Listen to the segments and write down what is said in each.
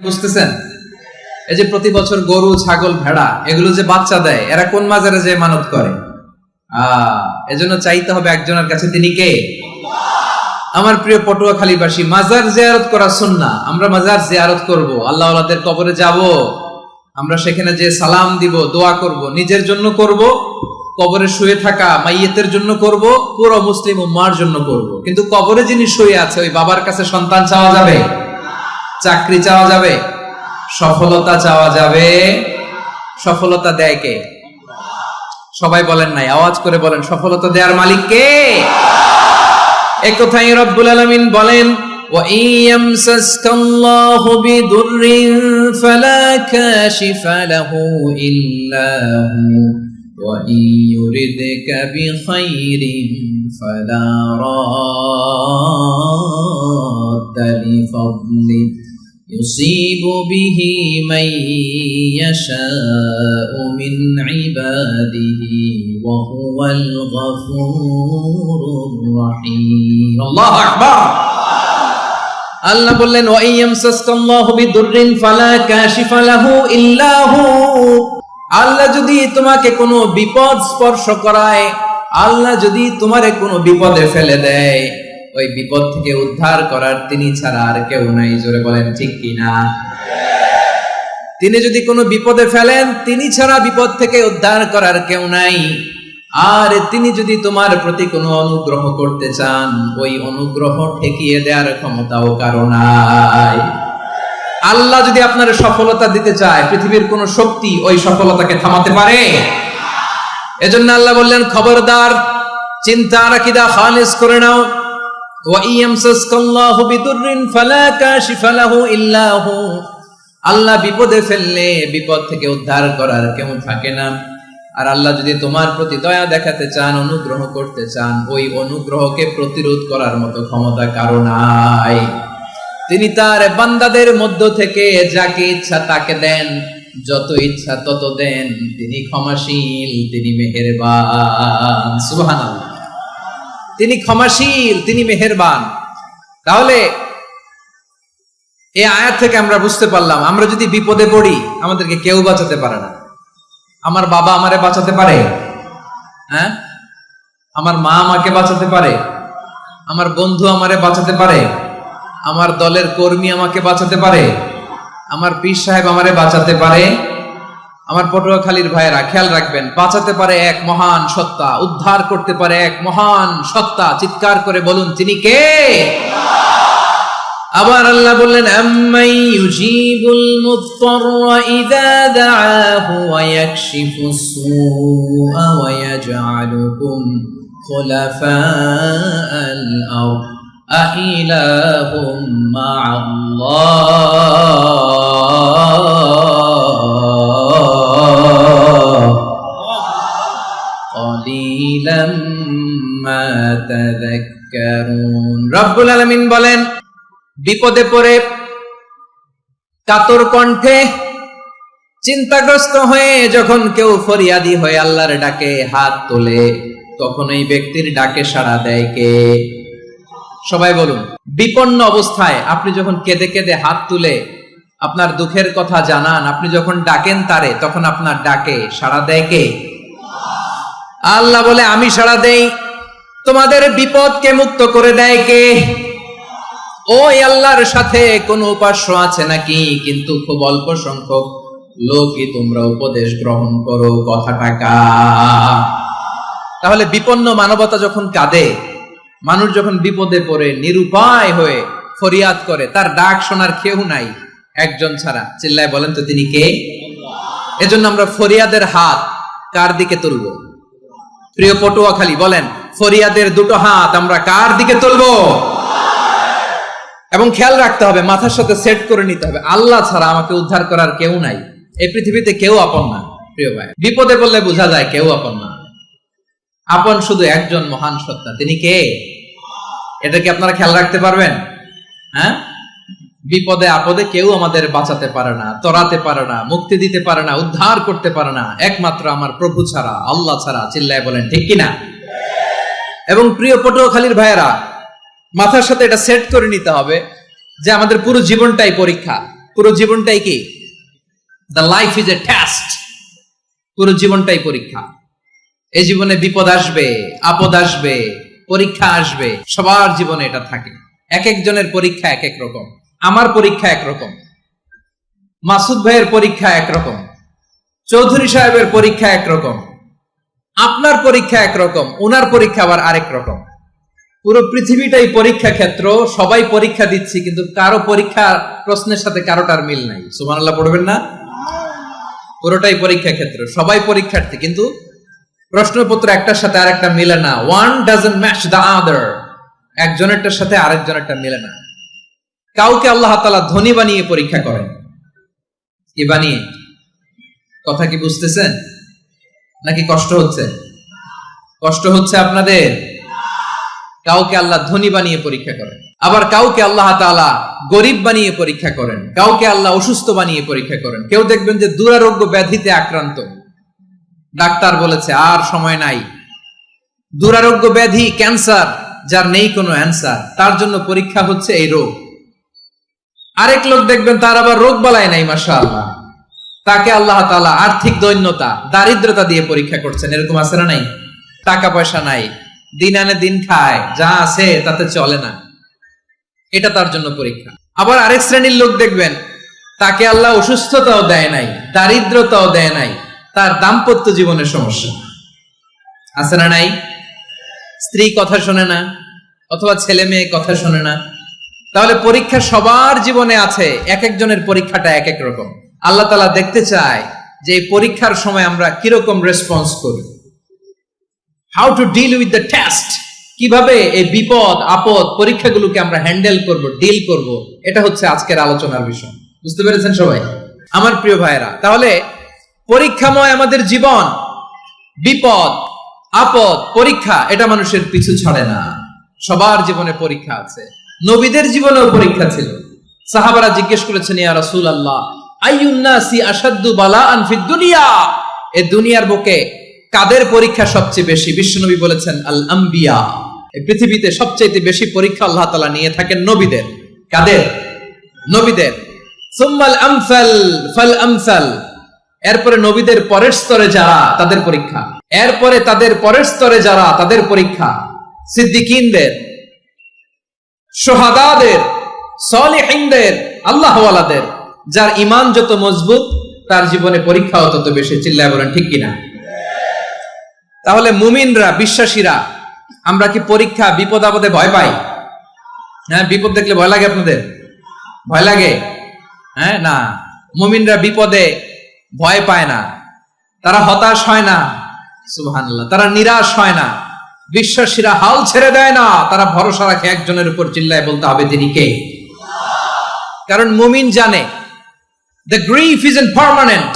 বুঝতেছেন? এই যে প্রতি বছর গরু, ছাগল, ভেড়া এগুলো যে বাচ্চা দেয়, এরা কোন মাজারে যে মানত করে? এজন্য চাইতে হবে একজনের কাছে, তিনি কে? আমার প্রিয় পটুয়াখালীবাসী, মাজার জিয়ারত করা সুন্নাহ। আমরা মাজার জিয়ারত করব, আল্লাহ ওয়ালাদের কবরে যাব, আমরা সেখানে যে সালাম দিব, দোয়া করব, নিজের জন্য করব, কবরে শুয়ে থাকা মাইয়েতের জন্য করব, পুরো মুসলিম উম্মার জন্য করব। কিন্তু কবরে যিনি শুয়ে আছে ওই বাবার কাছে সন্তান চাওয়া যাবে? চাকরি চাওয়া যাবে? সফলতা চাওয়া যাবে? সফলতা দেয় কে? সবাই বলেন নাই, আওয়াজ করে বলেন, সফলতা দেওয়ার মালিক কে? এক কথাই রব্বুল আলামিন বলেন, ওয়া ইয়ামসাসকাল্লাহু বিদুররিন ফালা কাশিফা লাহু ইল্লা হু ওয়া ইয়ুরিদকা বিখাইরিন ফালা রাদ্দা লিফাদলি يصيب به من يشاء من عباده وهو الغفور الرحيم الله أكبر আল্লাহ বললেন ওয়া ইয়ামসাসকাল্লাহু বিদুররিন ফালা কাশিফা লাহু ইল্লা হু। আল্লাহ যদি তোমাকে কোনো বিপদ স্পর্শ করায়, আল্লাহ যদি তোমারে কোনো বিপদে ফেলে দেয়, ওই বিপদ থেকে উদ্ধার করার তিনি ছাড়া আর কেউ নাই। জোরে বলেন ঠিক কিনা? তিনি যদি কোনো বিপদে ফেলেন, তিনি ছাড়া বিপদ থেকে উদ্ধার করার কেউ নাই। আর তিনি যদি তোমার প্রতি কোনো অনুগ্রহ করতে চান, ওই অনুগ্রহ ঠেকিয়ে দেওয়ার ক্ষমতাও কারো নাই। আল্লাহ যদি আপনার সফলতা দিতে চায়, পৃথিবীর কোন শক্তি ওই সফলতাকে থামাতে পারে? এজন্য আল্লাহ বললেন, খবরদার, চিন্তা আর আকীদা খালিস করে নাও। আল্লাহ বিপদে ফেললে বিপদ থেকে উদ্ধার করার কেউ থাকে না। আর আল্লাহ যদি তোমার প্রতি দয়া দেখাতে চান, অনুগ্রহ করতে চান, ওই অনুগ্রহকে প্রতিরোধ করার মতো ক্ষমতা কারো নাই। তিনি তার বান্দাদের মধ্য থেকে যাকে ইচ্ছা তাকে দেন, যত ইচ্ছা তত দেন। তিনি ক্ষমাশীল, তিনি মেহেরবান। সুবহানাল্লাহ। তিনি ক্ষমাশীল, তিনি মেহেরবান। তাহলে এই আয়াত থেকে আমরা বুঝতে পারলাম, আমরা যদি বিপদে পড়ি আমাদেরকে কেউ বাঁচাতে পারে না। আমার বাবা আমারে বাঁচাতে পারে? হ্যাঁ? আমার মা আমাকে বাঁচাতে পারে? আমার বন্ধু আমারে বাঁচাতে পারে? আমার দলের কর্মী আমাকে বাঁচাতে পারে? আমার পীর সাহেব আমারে বাঁচাতে পারে? আমার পটুয়াখালীর ভাইয়েরা খেয়াল রাখবেন, বাঁচাতে পারে এক মহান সত্তা, উদ্ধার করতে পারে এক মহান সত্তা। চিৎকার করে বলুন, তিনি কে? আবার আল্লাহ বললেন, আম্মাই ইউজিবুল মুত্তাররা ইযা দাআহু ওয়া ইয়াকশিফুস সুআ ওয়া ইয়াজআলুকুম খুলাফাআল আরদ আইলাহুম মা'আল্লাহ ক্বালিলাম মা তাযাক্কারুন। রব্বুল আলামিন বলেন, বিপদে পড়ে কাতর কণ্ঠে চিন্তাগ্রস্ত হয়ে যখন কেউ ফরিয়াদি হয়ে আল্লাহর ডাকে হাত তোলে, তখন এই ব্যক্তির ডাকে সাড়া দেয় কে? সবাই বলুন। বিপন্ন অবস্থায় আপনি যখন কেঁদে কেঁদে হাত তুলে আপনার দুঃখের কথা জানান, আপনি যখন ডাকেন তারে, তখন আপনার ডাকে সাড়া দেয় কে? আল্লাহ বলে, আমি সাড়া দেই। তোমাদের বিপদকে মুক্ত করে দেয় কে? ওই আল্লাহর সাথে কোন উপাস্য আছে নাকি? কিন্তু খুব অল্প সংখ্যক লোকই তোমরা উপদেশ গ্রহণ করো। কথাটা কার? তাহলে বিপন্ন মানবতা যখন কাঁদে, মানুষ যখন বিপদে পড়ে নিরুপায় হয়ে ফরিয়াদ করে, তার ডাক শোনার কেউ নাই একজন ছাড়া। চিল্লায় বলেন তো, তিনি কে? এজন্য আমরা ফরিয়াদের হাত কার দিকে তুলব? প্রিয় পটুয়াখালী বলেন, ফরিয়াদের দুটো হাত আমরা কার দিকে তুলবো? এবং খেয়াল রাখতে হবে, মাথার সাথে সেট করে নিতে হবে, আল্লাহ ছাড়া আমাকে উদ্ধার করার কেউ নাই। এই পৃথিবীতে কেউ আপন না। প্রিয় ভাই, বিপদে বললে বোঝা যায় কেউ আপন না। আপন শুধু একজন মহান সত্তা, তিনি কে? এটা কি আপনারা খেয়াল রাখতে পারবেন? হ্যাঁ, বিপদে আপদে কেউ আমাদের বাঁচাতে পারে না, তরাতে পারে না, মুক্তি দিতে পারে না, উদ্ধার করতে পারে না, একমাত্র আমার প্রভু ছাড়া, আল্লাহ ছাড়া। চিল্লায় বলেন ঠিক কিনা? এবং প্রিয় পটুয়াখালীর ভাইয়েরা, মাথার সাথে এটা সেট করে নিতে হবে যে আমাদের পুরো জীবনটাই পরীক্ষা। পুরো জীবনটাই কি? The life is a test. পুরো জীবনটাই পরীক্ষা। এই জীবনে বিপদ আসবে, আপদ আসবে, পরীক্ষা আসবে, সবার জীবনে এটা থাকে। এক একজনের পরীক্ষা এক এক রকম। আমার পরীক্ষা একরকম, মাসুদ ভাইয়ের পরীক্ষা একরকম, চৌধুরী সাহেবের পরীক্ষা একরকম, আপনার পরীক্ষা একরকম, ওনার পরীক্ষা আবার আরেক রকম। পুরো পৃথিবীটাই পরীক্ষা ক্ষেত্র, সবাই পরীক্ষা দিচ্ছি, কিন্তু কারো পরীক্ষা প্রশ্নের সাথে কারোটার মিল নাই। সুবহানাল্লাহ পড়বেন না? পুরোটাই পরীক্ষা ক্ষেত্র, সবাই পরীক্ষার্থী, কিন্তু প্রশ্নপত্র একটার সাথে আরেকটা মিলে না। One doesn't match the other. একজনেরটার সাথে আরেকজনেরটা মিলে না। কাউকে আল্লাহ তাআলা ধনী বানিয়ে পরীক্ষা করেন। কি বানিয়ে? কথা কি বুঝতেছেন নাকি কষ্ট হচ্ছে? কষ্ট হচ্ছে আপনাদের? কাউকে আল্লাহ ধনী বানিয়ে পরীক্ষা করেন, আবার কাউকে আল্লাহ তাআলা গরিব বানিয়ে পরীক্ষা করেন, কাউকে আল্লাহ অসুস্থ বানিয়ে পরীক্ষা করেন। কেউ দেখবেন যে দুরারোগ্য ব্যাধিতে আক্রান্ত, ডাক্তার বলেছে আর সময় নাই, দুরারোগ্য ব্যাধি, ক্যান্সার, যার নেই কোনো অ্যান্সার, তার জন্য পরীক্ষা হচ্ছে এই রোগ। আরেক লোক দেখবেন তার আবার রোগ বালাই নাই, মাশাআল্লাহ, তাকে আল্লাহ তাআলা আর্থিক দৈন্যতা, দারিদ্রতা দিয়ে পরীক্ষা করছেন। এরকম আছে না নাই? টাকা পয়সা নাই, দিন আনে দিন খায়, যা আছে তাতে চলে না, এটা তার জন্য পরীক্ষা। আবার আরেক শ্রেণীর লোক দেখবেন তাকে আল্লাহ অসুস্থতাও দেয় নাই, দারিদ্রতাও দেয় নাই, তার দাম্পত্য জীবনের সমস্যা আছে না নাই? স্ত্রী কথা শোনে না, অথবা ছেলে মেয়ে কথা শোনে না। তাহলে পরীক্ষা সবার জীবনে আছে, এক একজনের পরীক্ষাটা এক এক রকম। আল্লাহ তাআলা দেখতে চায় যে এই পরীক্ষার সময় আমরা কিরকম রেসপন্স করি, how to deal with the test, কিভাবে এই বিপদ আপদ পরীক্ষাগুলোকে আমরা হ্যান্ডেল করব, ডিল করব, এটা হচ্ছে আজকের আলোচনার বিষয়। বুঝতে পেরেছেন সবাই? আমার প্রিয় ভাইয়েরা, তাহলে পরীক্ষাময় আমাদের জীবন, বিপদ আপদ পরীক্ষা, এটা মানুষের পিছু ছাড়ে না। সবার জীবনে পরীক্ষা আছে। নবীদের জীবনেও পরীক্ষা ছিল। সাহাবারা জিজ্ঞেস করেছেন, ইয়া রাসূলুল্লাহ, আইয়ুন নাসি আশাদ্দু বালাআন ফিদ দুনিয়া, এই দুনিয়ার বুকে কাদের পরীক্ষা সবচেয়ে বেশি? বিশ্বনবী বলেছেন, আল আম্বিয়া। এই পৃথিবীতে সবচেয়ে বেশি পরীক্ষা আল্লাহ তাআলা নিয়ে থাকেন নবীদের। কাদের? নবীদের। সুম্মাল আমসাল ফাল আমসাল, এরপরে নবীদের পরের স্তরে যারা, তাদের পরীক্ষা। এরপরে তাদের পরের স্তরে যারা, তাদের পরীক্ষা। সিদ্দিকিনদের, শুহাদাদের, সালিহিনদের, আল্লাহওয়ালাদের। যার ঈমান যত মজবুত, তার জীবনে পরীক্ষাও তত বেশি। চিল্লায় বলেন ঠিক কিনা? তাহলে মুমিনরা, বিশ্বাসীরা, আমরা কি পরীক্ষা বিপদ আপদে ভয় পাই? হ্যাঁ, বিপদ দেখলে ভয় লাগে আপনাদের? ভয় লাগে? হ্যাঁ, না, মুমিনরা বিপদে ভয় পায় না, তারা হতাশ হয় না, সুবহানাল্লাহ, তারা নিরাশ হয় না। বিশ্বাসীরা হাল ছেড়ে দেয় না, তারা ভরসা রাখে একজনের উপর। চিল্লায় বলতে হবে তিনি কে? কারণ মুমিন জানে the grief isn't permanent,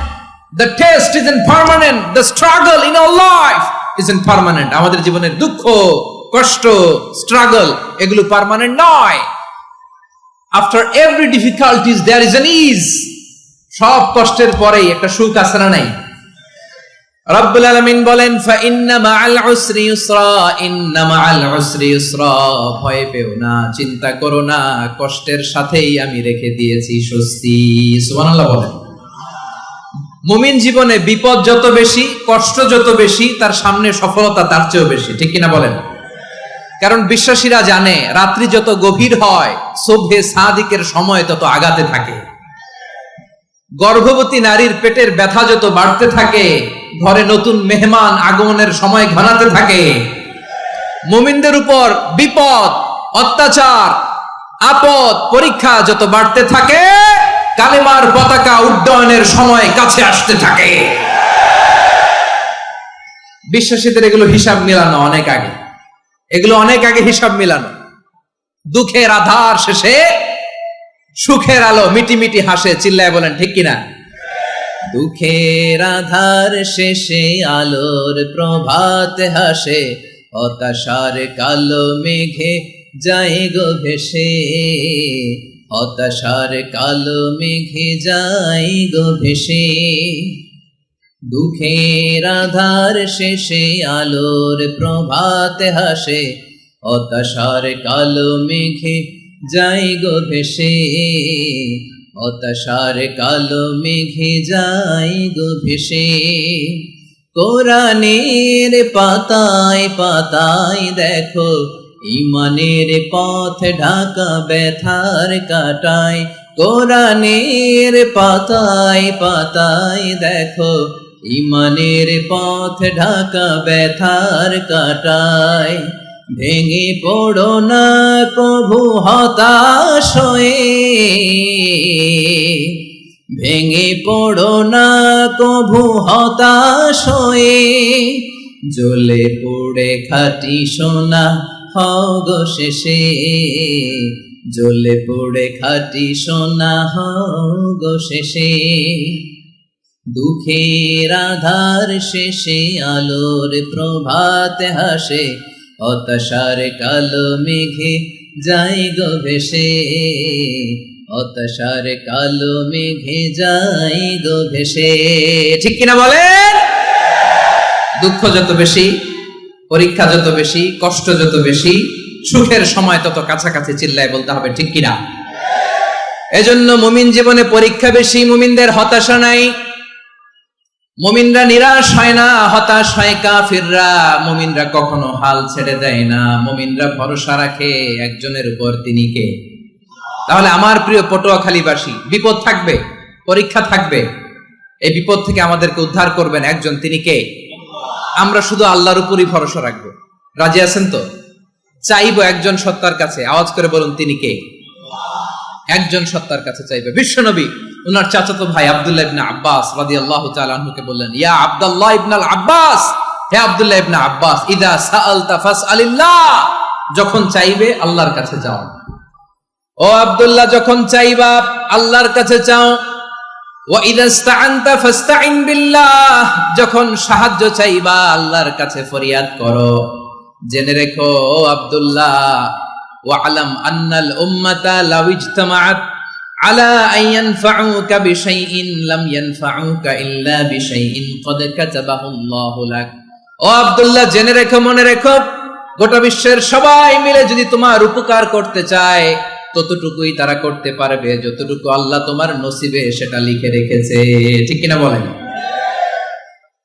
the test isn't permanent, the struggle in our life isn't permanent. আমাদের জীবনের দুঃখ, কষ্ট, স্ট্রাগল, এগুলো পার্মানেন্ট নয়। after every difficulties there is an ease. সব কষ্টের পরেই একটা সুখ আছে না নাই? রব্বুল আলামিন বলেন, ফা ইন্না মাআল উসরি ইউসরা, ইন্না মাআল উসরি ইউসরা, ভয় পেও না, চিন্তা করো না, কষ্টের সাথেই আমি রেখে দিয়েছি স্বস্তি। সুবহানাল্লাহ বলেন। মুমিন জীবনে বিপদ যত বেশি, কষ্ট যত বেশি, তার সামনে সফলতা তার চেয়েও বেশি। ঠিক কিনা বলেন? কারণ বিশ্বাসীরা জানে রাত্রি যত গভীর হয়, সুবহে সাদিকের সময় তত আগাতে থাকে। গর্ভবতী নারীর পেটের ব্যথা যত বাড়তে থাকে, ঘরে নতুন মেহমান আগমনের সময় ঘনাতে থাকে। মুমিনদের উপর বিপদ, অত্যাচার, আপদ, পরীক্ষা যত বাড়তে থাকে, কালেমার পতাকা উড্ডয়নের সময় কাছে আসতে থাকে। বিশ্বাসীদের এগুলো হিসাব মিলানো অনেক আগে, এগুলো অনেক আগে হিসাব মিলানো। দুঃখের আধার শেষে সুখের আলো মিটি মিটি হাসে। চিল্লায় বলেন ঠিক কিনা? দুঃখের আধার শেষে আলোর প্রভাত হাসে, হতাশার কালো মেঘে যায় গো ভেসে, হতাশার কালো মেঘে যায় গো ভেসে। দুঃখের আধার শেষে আলোর প্রভাত হাসে, হতাশার কালো মেঘে যায় গো ভেসে, হতাশার কালো মেঘে যাই গো ভেসে, কোরআনের পাতায় পাতায় দেখো ঈমানের পথ ঢাকা ব্যথার কাটায়। কোরআনের পাতায় পাতায় দেখো ঈমানের পথ ঢাকা ব্যথার কাটায়। ভেঙে পড়ো না প্রভু হতাশ হয়ে, ভেঙে পড়ো না কভু হতাশ হয়ে, জ্বলে পুড়ে খাঁটি সোনা হও গো শেষে, জ্বলে পুড়ে খাঁটি সোনা হও গো শেষে। দুঃখের আধার শেষে আলোর প্রভাত হাসে, হতাশার কালো মেঘে যাই গো ভেসে, হতাশার কালো মেঘে যাই গো ভেসে। ঠিক কিনা বলেন? দুঃখ যত বেশি, পরীক্ষা যত বেশি, কষ্ট যত বেশি, সুখের সময় তত কাছাকাছি চিল্লায় বলতে হবে ঠিক কিনা। এজন্য মুমিন জীবনে পরীক্ষা বেশি, মুমিনদের হতাশা নাই। মুমিনরা নিরাশ হয় না, হতাশ হয় কাফিররা। মুমিনরা কখনো হাল ছেড়ে দেয় না, মুমিনরা ভরসা রাখে একজনের উপর, তিনি কে? তাহলে আমার প্রিয় পটুয়াখালীবাসী, বিপদ থাকবে, পরীক্ষা থাকবে, এই বিপদ থেকে আমাদেরকে উদ্ধার করবেন একজন, তিনি কে? আমরা শুধু আল্লাহর উপরই ভরসা রাখবো। রাজি আছেন তো? চাইবো একজন সত্তার কাছে, আওয়াজ করে বলুন তিনি কে? একজন সত্তার কাছে চাইবে। বিশ্বনবী উনার চাচাতো ভাই আব্দুল্লাহ ইবনে আব্বাস রাদিয়াল্লাহু তাআলা আনহুকে বললেন, ইয়া আব্দুল্লাহ ইবনুল আব্বাস, হে আব্দুল্লাহ ইবনে আব্বাস, ইদা সাআলতা ফাসআলিল্লাহ, যখন চাইবে আল্লাহর কাছে যাও। ও আব্দুল্লাহ, যখন চাইবা আল্লাহর কাছে চাও। ওয়া ইদা ইসতাআনতা ফাসতাইন বিল্লাহ, যখন সাহায্য চাইবা আল্লাহর কাছে ফরিয়াদ করো। জেনে রেখো ও আব্দুল্লাহ, ওয়া'লাম আন্নাল উম্মাতা লাউ ইজতামাআত আলা আন ইয়ানফাউকা বিশাইইন লাম ইয়ানফাউকা ইল্লা বিশাইইন ক্বাদ কাতাবাহু আল্লাহু লাক। ও আব্দুল্লাহ, জেনে রেখো, মনে রেখো, গোটা বিশ্বের সবাই মিলে যদি তোমার উপকার করতে চায় ততটুকুই তারা করতে পারবে যতটুকু আল্লাহ তোমার নসিবে সেটা লিখে রেখেছে। ঠিক কিনা বলেন?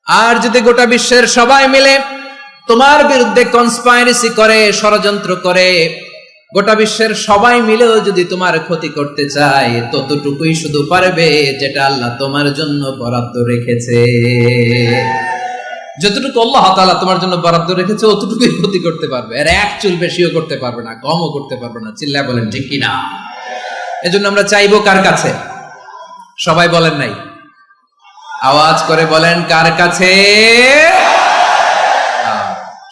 আর যদি গোটা বিশ্বের সবাই মিলে তোমার বিরুদ্ধে কনস্পাইরেসি করে, ষড়যন্ত্র করে, গোটা বিশ্বের সবাই মিলেও যদি তোমার ক্ষতি করতে চায় ততটুকুই শুধু পারবে যেটা আল্লাহ তোমার জন্য বরাদ্দ রেখেছে। যতটুকু আল্লাহ তাআলা তোমার জন্য বরাদ্দ রেখেছে অতটুকুই ক্ষতি করতে পারবে, আর এক চুল বেশিও করতে পারবে না, কমও করতে পারবে না। চিল্লায় বলেন ঠিক কিনা। এজন্য আমরা চাইবো কার কাছে? সবাই বলেন নাই, আওয়াজ করে বলেন কার কাছে?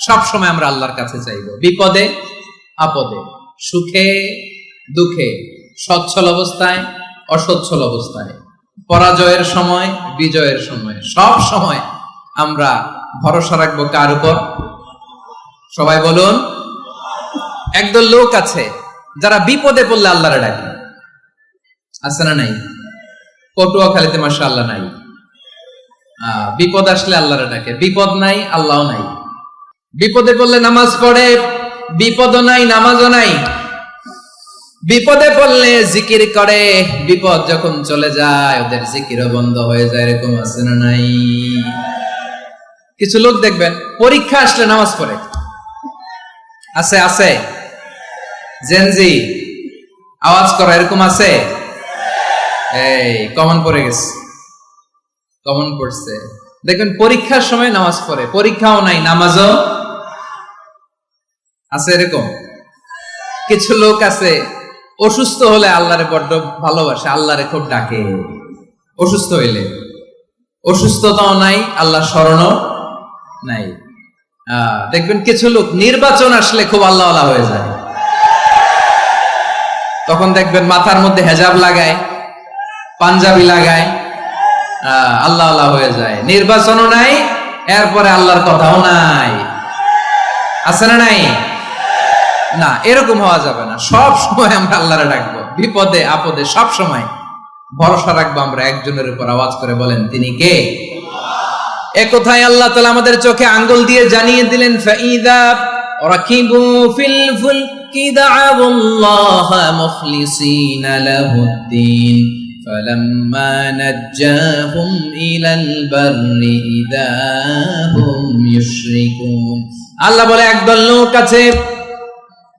সব সময় আমরা আল্লাহর কাছে চাইবো, বিপদে আপদে, সুখে দুঃখে, সচ্ছল অবস্থায় অসচ্ছল অবস্থায়, পরাজয়ের সময় বিজয়ের সময়, সব সময় আমরা ভরসা রাখবো কার উপর? সবাই বলুন। একদল লোক আছে যারা বিপদে পড়লে আল্লাহরে ডাকে, আছে না নাই? পটুয়াখালীতে মাশাআল্লাহ নাই। বিপদ আসলে আল্লাহরে ডাকে, বিপদ নাই আল্লাহও নাই। বিপদে পড়লে নামাজ পড়ে, বিপদও নাই নামাজও নাই। বিপদে পড়লে জিকির করে, বিপদ যখন চলে যায় ওদের জিকিরও বন্ধ হয়ে যায়। এরকম আছে না নাই? কিছু লোক দেখবেন পরীক্ষা আসলে নামাজ পড়ে, আছে আছে? জেনজি আওয়াজ করো, এরকম আছে? এই কমন পড়ে গেছে, কমন পড়ছে। দেখবেন পরীক্ষার সময় নামাজ পড়ে, পরীক্ষাও নাই নামাজও আছে। এরকম কিছু লোক আছে অসুস্থ হলে আল্লাহরে বড্ড ভালোবাসে, আল্লাহরে খুব ডাকে। অসুস্থ হইলে অসুস্থতাও নাই, আল্লাহ স্মরণও নাই। দেখবেন কিছু লোক নির্বাচন আসলে খুব আল্লাহওয়ালা হয়ে যায়, তখন দেখবেন মাথার মধ্যে হেজাব লাগায়, পাঞ্জাবি লাগায়, আল্লাহওয়ালা হয়ে যায়। নির্বাচনও নাই, এরপরে আল্লাহর কথাও নাই। আছে না নাই? না, এরকম হওয়া যাবে না। সব সময় আমরা আল্লাহরে ডাকবো, বিপদে আপদে সব সময় ভরসা রাখবো আমরা একজনের উপর। আওয়াজ করে বলেন তিনি কে? এ কথায় আল্লাহ তাআলা আমাদের চোখে আঙ্গুল দিয়ে জানিয়ে দিলেন, ফাইদা রাকিবু ফিল ফুলকি দা'আবুল্লাহ মুখলিসিনা লাহুদ্দিন فلما نجاهم إلى البر إذا هم يشركون আল্লাহ বলে একদল লোক আছে,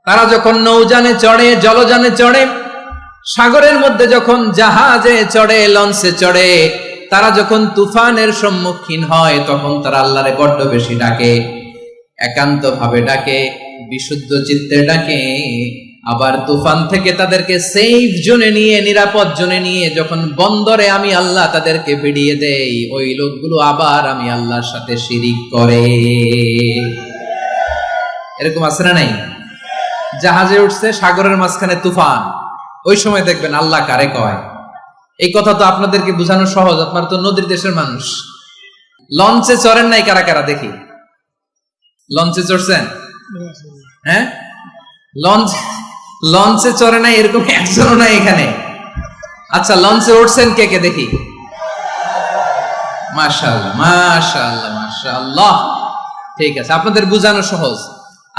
তারা যখন নৌযানে চড়ে, জলযানে চড়ে, সাগরের মধ্যে যখন জাহাজে চড়ে, লঞ্চে চড়ে, তারা যখন তুফানের সম্মুখীন হয় তখন তারা আল্লাহরে বড্ড বেশি ডাকে, একান্ত ভাবে ডাকে, বিশুদ্ধ চিত্তে ডাকে। আবার তুফান থেকে তাদেরকে সেফ জোনে নিয়ে, নিরাপদ জোনে নিয়ে যখন বন্দরে আমি আল্লাহ তাদেরকে ভিড়িয়ে দেই, ওই লোকগুলো আবার আমি আল্লাহর সাথে শিরিক করে। এরকম আছে না নাই? জাহাজে উঠছে, সাগরের মাঝখানে তুফান, ওই সময় দেখবেন আল্লাহ কারে কয়। এই কথা তো আপনাদেরকে বোঝানো সহজ, আপনারা তো নদীর দেশের মানুষ। লঞ্চে চড়েন নাই কারা কারা দেখি? লঞ্চে চড়ছেন? হ্যাঁ, লঞ্চে চড়ে নাই এরকম একজনও নাই এখানে। আচ্ছা, লঞ্চে উঠছেন কে কে দেখি? মাশাআল্লাহ, মাশাআল্লাহ, মাশাআল্লাহ। ঠিক আছে, আপনাদের বোঝানো সহজ।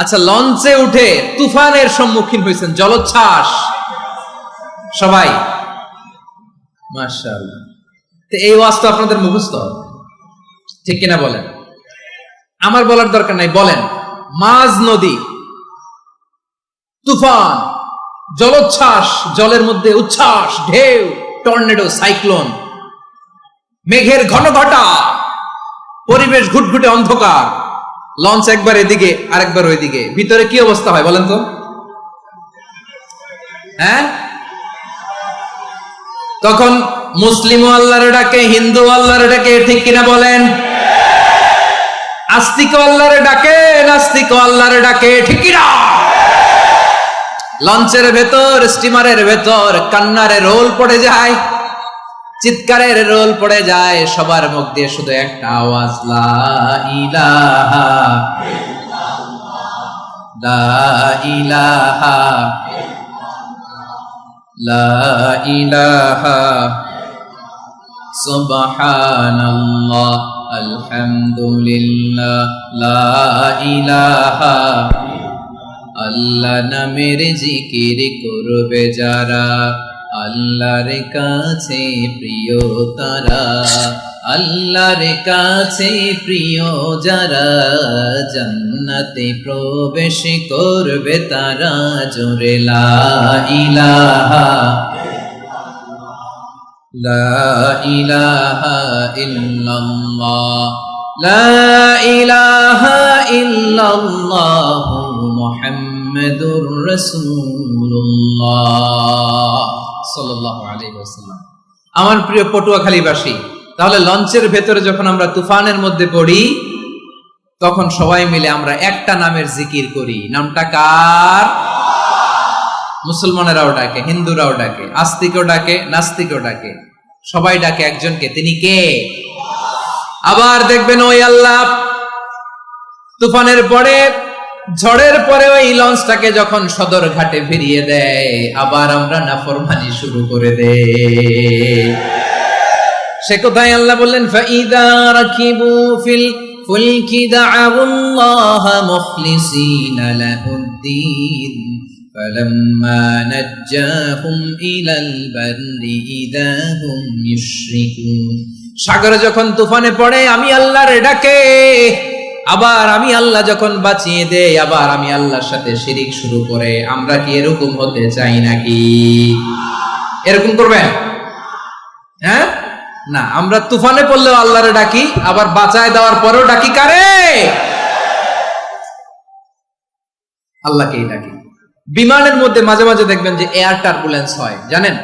আচ্ছা, লঞ্চে উঠে তুফানের সম্মুখীন হয়েছেন, জলোচ্ছ্বাস সবাই? মাশাআল্লাহ। তো এই ওয়াজ তো আপনাদের মুখস্থ, ঠিক কিনা বলেন? আমার বলার দরকার নাই, বলেন। মাঝ নদী, তুফান, জলোচ্ছ্বাস, জলের মধ্যে উচ্ছ্বাস, ঢেউ, টর্নেডো, সাইক্লোন, মেঘের ঘনঘটা, পরিবেশ ঘুটঘুটে অন্ধকার, লঞ্চ একবার এদিকে আরেকবার ওইদিকে, ভিতরে কি অবস্থা হয় বলেন তো? হ্যাঁ, তখন মুসলিম আল্লাহর ডাকে, হিন্দু আল্লাহর ডাকে, ঠিক কিনা বলেন? আস্তিক আল্লাহর ডাকে, নাস্তিক আল্লাহর ডাকে, ঠিক কিনা? লঞ্চের ভেতর, স্টিমারের ভেতর কান্নারে রোল পড়ে যায়, চিৎকারের রোল পড়ে যায়, সবার মুখ দিয়ে শুধু একটা আওয়াজ, লা ইলাহা ইল্লাল্লাহ, লা ইলাহা লা ইলাহা সুবহানাল্লাহ, আলহামদুলিল্লাহ, লা ইলাহা। আল্লাহ নামের জিকির করবে যারা, আল্লাহর কাছে প্রিয় তারা, আল্লাহর কাছে প্রিয় যারা, জান্নাতে প্রবেশ করবে তারা, জোরে লা ইলাহা লা ইলাহা ইল্লাল্লাহ, লা ইলাহা ইল্লাল্লাহ মুহাম্মাদুর রাসূলুল্লাহ সাল্লাল্লাহু আলাইহি ওয়াসাল্লাম। আমার প্রিয় পটুয়াখালীবাসী, তাহলে লঞ্চের ভেতরে যখন আমরা তুফানের মধ্যে পড়ি, তখন সবাই মিলে আমরা একটা নামের জিকির করি। নামটা কার? মুসলমানেরাও ডাকে, হিন্দুরাও ডাকে, আস্তিকও ডাকে, নাস্তিকও ডাকে, সবাই ডাকে একজনকে। তিনি কে? আবার দেখবেন ওই আল্লাহ তুফানের পরে, ঝড়ের পরে ওই লঞ্চটাকে যখন সদর ঘাটে ফিরিয়ে দেয়, আবার আমরা নাফরমানি শুরু করে দেই। সে কোথায়? আল্লাহ বললেন, ফাইদা রাকিবু ফিল ফুলকি দা'আউল্লাহ মুখলিসিনা লাহুদ্দিন ফালাম্মা নাজ্জাহুম ইলাল বাররি ইযা হুম ইউশরিকুন। সাগরে যখন তুফানে পড়ে আমি আল্লাহর ডাকে, আবার আমি আল্লাহ যখন বাঁচিয়ে দেই, আবার আমি আল্লাহর সাথে শিরিক শুরু করে। আমরা কি এরকম হতে চাই নাকি? এরকম করবেন? হ্যাঁ না, আমরা তুফানে পড়লেও আল্লাহরে ডাকি, আবার বাঁচায় দেওয়ার পরেও ডাকি কারে? আল্লাহকেই ডাকি। বিমানের মধ্যে মাঝে মাঝে দেখবেন যে এয়ার টার্বুলেন্স হয়, জানেন?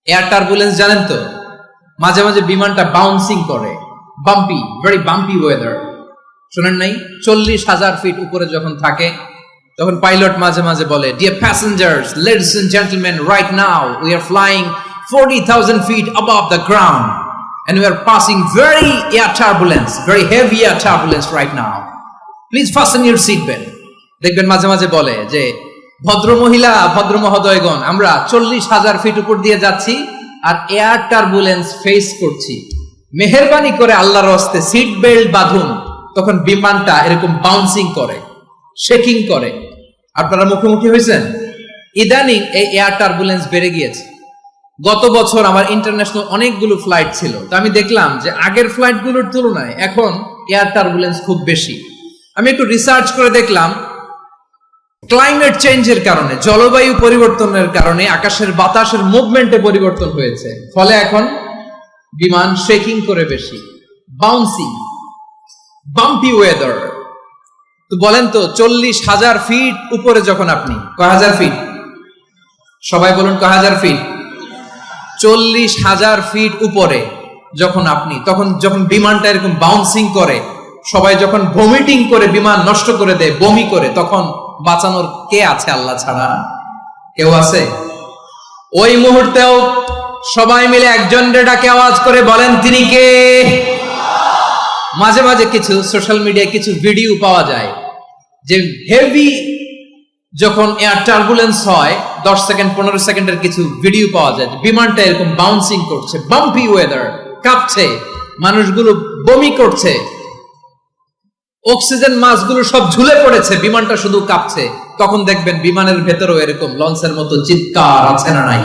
এয়ার টার্বুলেন্স জানেন তো? মাঝে মাঝে বিমানটা বাউন্সিং করে, বাম্পি, ভেরি বাম্পি ওয়েদার। শোনেন নাই? 40,000 ফিট উপরে যখন থাকে, তখন পাইলট মাঝে মাঝে বলে, dear passengers, ladies and gentleman, right now we are flying 40,000 feet above the ground and we are passing very air turbulence, very heavy air turbulence right now. Please fasten your seat belt. দেখবেন মাঝে মাঝে বলে যে, ভদ্র মহিলা, ভদ্র মহোদয়গণ, আমরা 40,000 ফিট উপর দিয়ে যাচ্ছি আর এয়ার টার্বুলেন্স ফেস করছি, মেহেরবানি করে আল্লাহর হস্তে সিট বেল্ট বাঁধুন। তখন বিমানটা এরকম বাউন্সিং করে, শেকিং করে। আপনারা মুখোমুখি হয়েছেন? ইদানিং এই এয়ার টার্বুলেন্স বেড়ে গিয়েছে। গত বছর আমার ইন্টারন্যাশনাল অনেকগুলো ফ্লাইট ছিল, তো আমি দেখলাম যে আগের ফ্লাইটগুলোর তুলনায় এখন এয়ার টার্বুলেন্স খুব বেশি। আমি একটু রিসার্চ করে দেখলাম ক্লাইমেট চেঞ্জের কারণে, জলবায়ু পরিবর্তনের কারণে আকাশের বাতাসের মুভমেন্টে পরিবর্তন হয়েছে, ফলে এখন বিমান শেকিং করে বেশি, বাউন্সিং, বাম্পি ওয়েদার। তো বলেন তো 40,000 ফিট উপরে যখন আপনি, কয় হাজার ফিট, সবাই বলুন কয় হাজার ফিট, 40,000 ফিট উপরে যখন আপনি, তখন যখন বিমানটা এরকম বাউন্সিং করে, সবাই যখন ভমিটিং করে বিমান নষ্ট করে দেয়, বমি করে, তখন বাঁচানোর কে আছে আল্লাহ ছাড়া? কেউ আছে? ওই মুহূর্তেও সবাই মিলে একজনকে ডাকে আওয়াজ করে বলেন তিনি কে? মাঝে মাঝে কিছু সোশ্যাল মিডিয়ায় কিছু ভিডিও পাওয়া যায় যে হেভি যখন এয়ার টার্বুলেন্স হয় 10 সেকেন্ড 15 সেকেন্ডের কিছু ভিডিও পাওয়া যায়, বিমানটা এরকম বাউন্সিং করছে, বাম্পি ওয়েদার, কাঁপছে, মানুষগুলো বমি করছে, অক্সিজেন মাস্কগুলো সব ঝুলে পড়েছে, বিমানটা শুধু কাঁপছে। তখন দেখবেন বিমানের ভেতরেও এরকম লঞ্চের মতো চিৎকার আছে না নাই?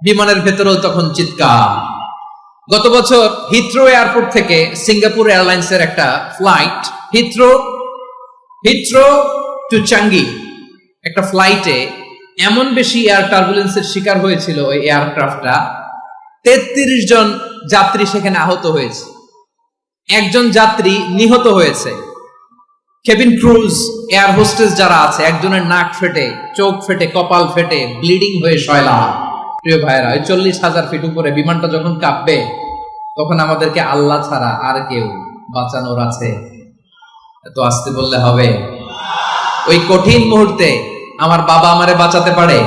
বিমানের ভেতরেও তখন চিৎকার। গত বছর হিথ্রো এয়ারপোর্ট থেকে সিঙ্গাপুর এয়ারলাইন্সের একটা ফ্লাইট, হিথ্রো টু চাঙ্গি, একটা ফ্লাইটে এমন বেশি এয়ার টার্বুলেন্সের শিকার হয়েছিল ওই এয়ারক্রাফটটা, 33 জন যাত্রী সেখানে আহত হয়েছে, একজন যাত্রী নিহত হয়েছে। কেবিন ক্রুজ, এয়ার হোস্টেস যারা আছে, একজনের নাক ফেটে, চোখ ফেটে, কপাল ফেটে, ব্লিডিং হয়ে শয়লা। প্রিয় ভাইরা, ওই 40,000 ফিট উপরে বিমানটা যখন কাঁপবে, তখন আমাদেরকে আল্লাহ ছাড়া আর কেউ বাঁচানোর আছে? এত আসতে বললে হবে? ওই কঠিন মুহূর্তে আমার বাবা আমারে বাঁচাতে পারে,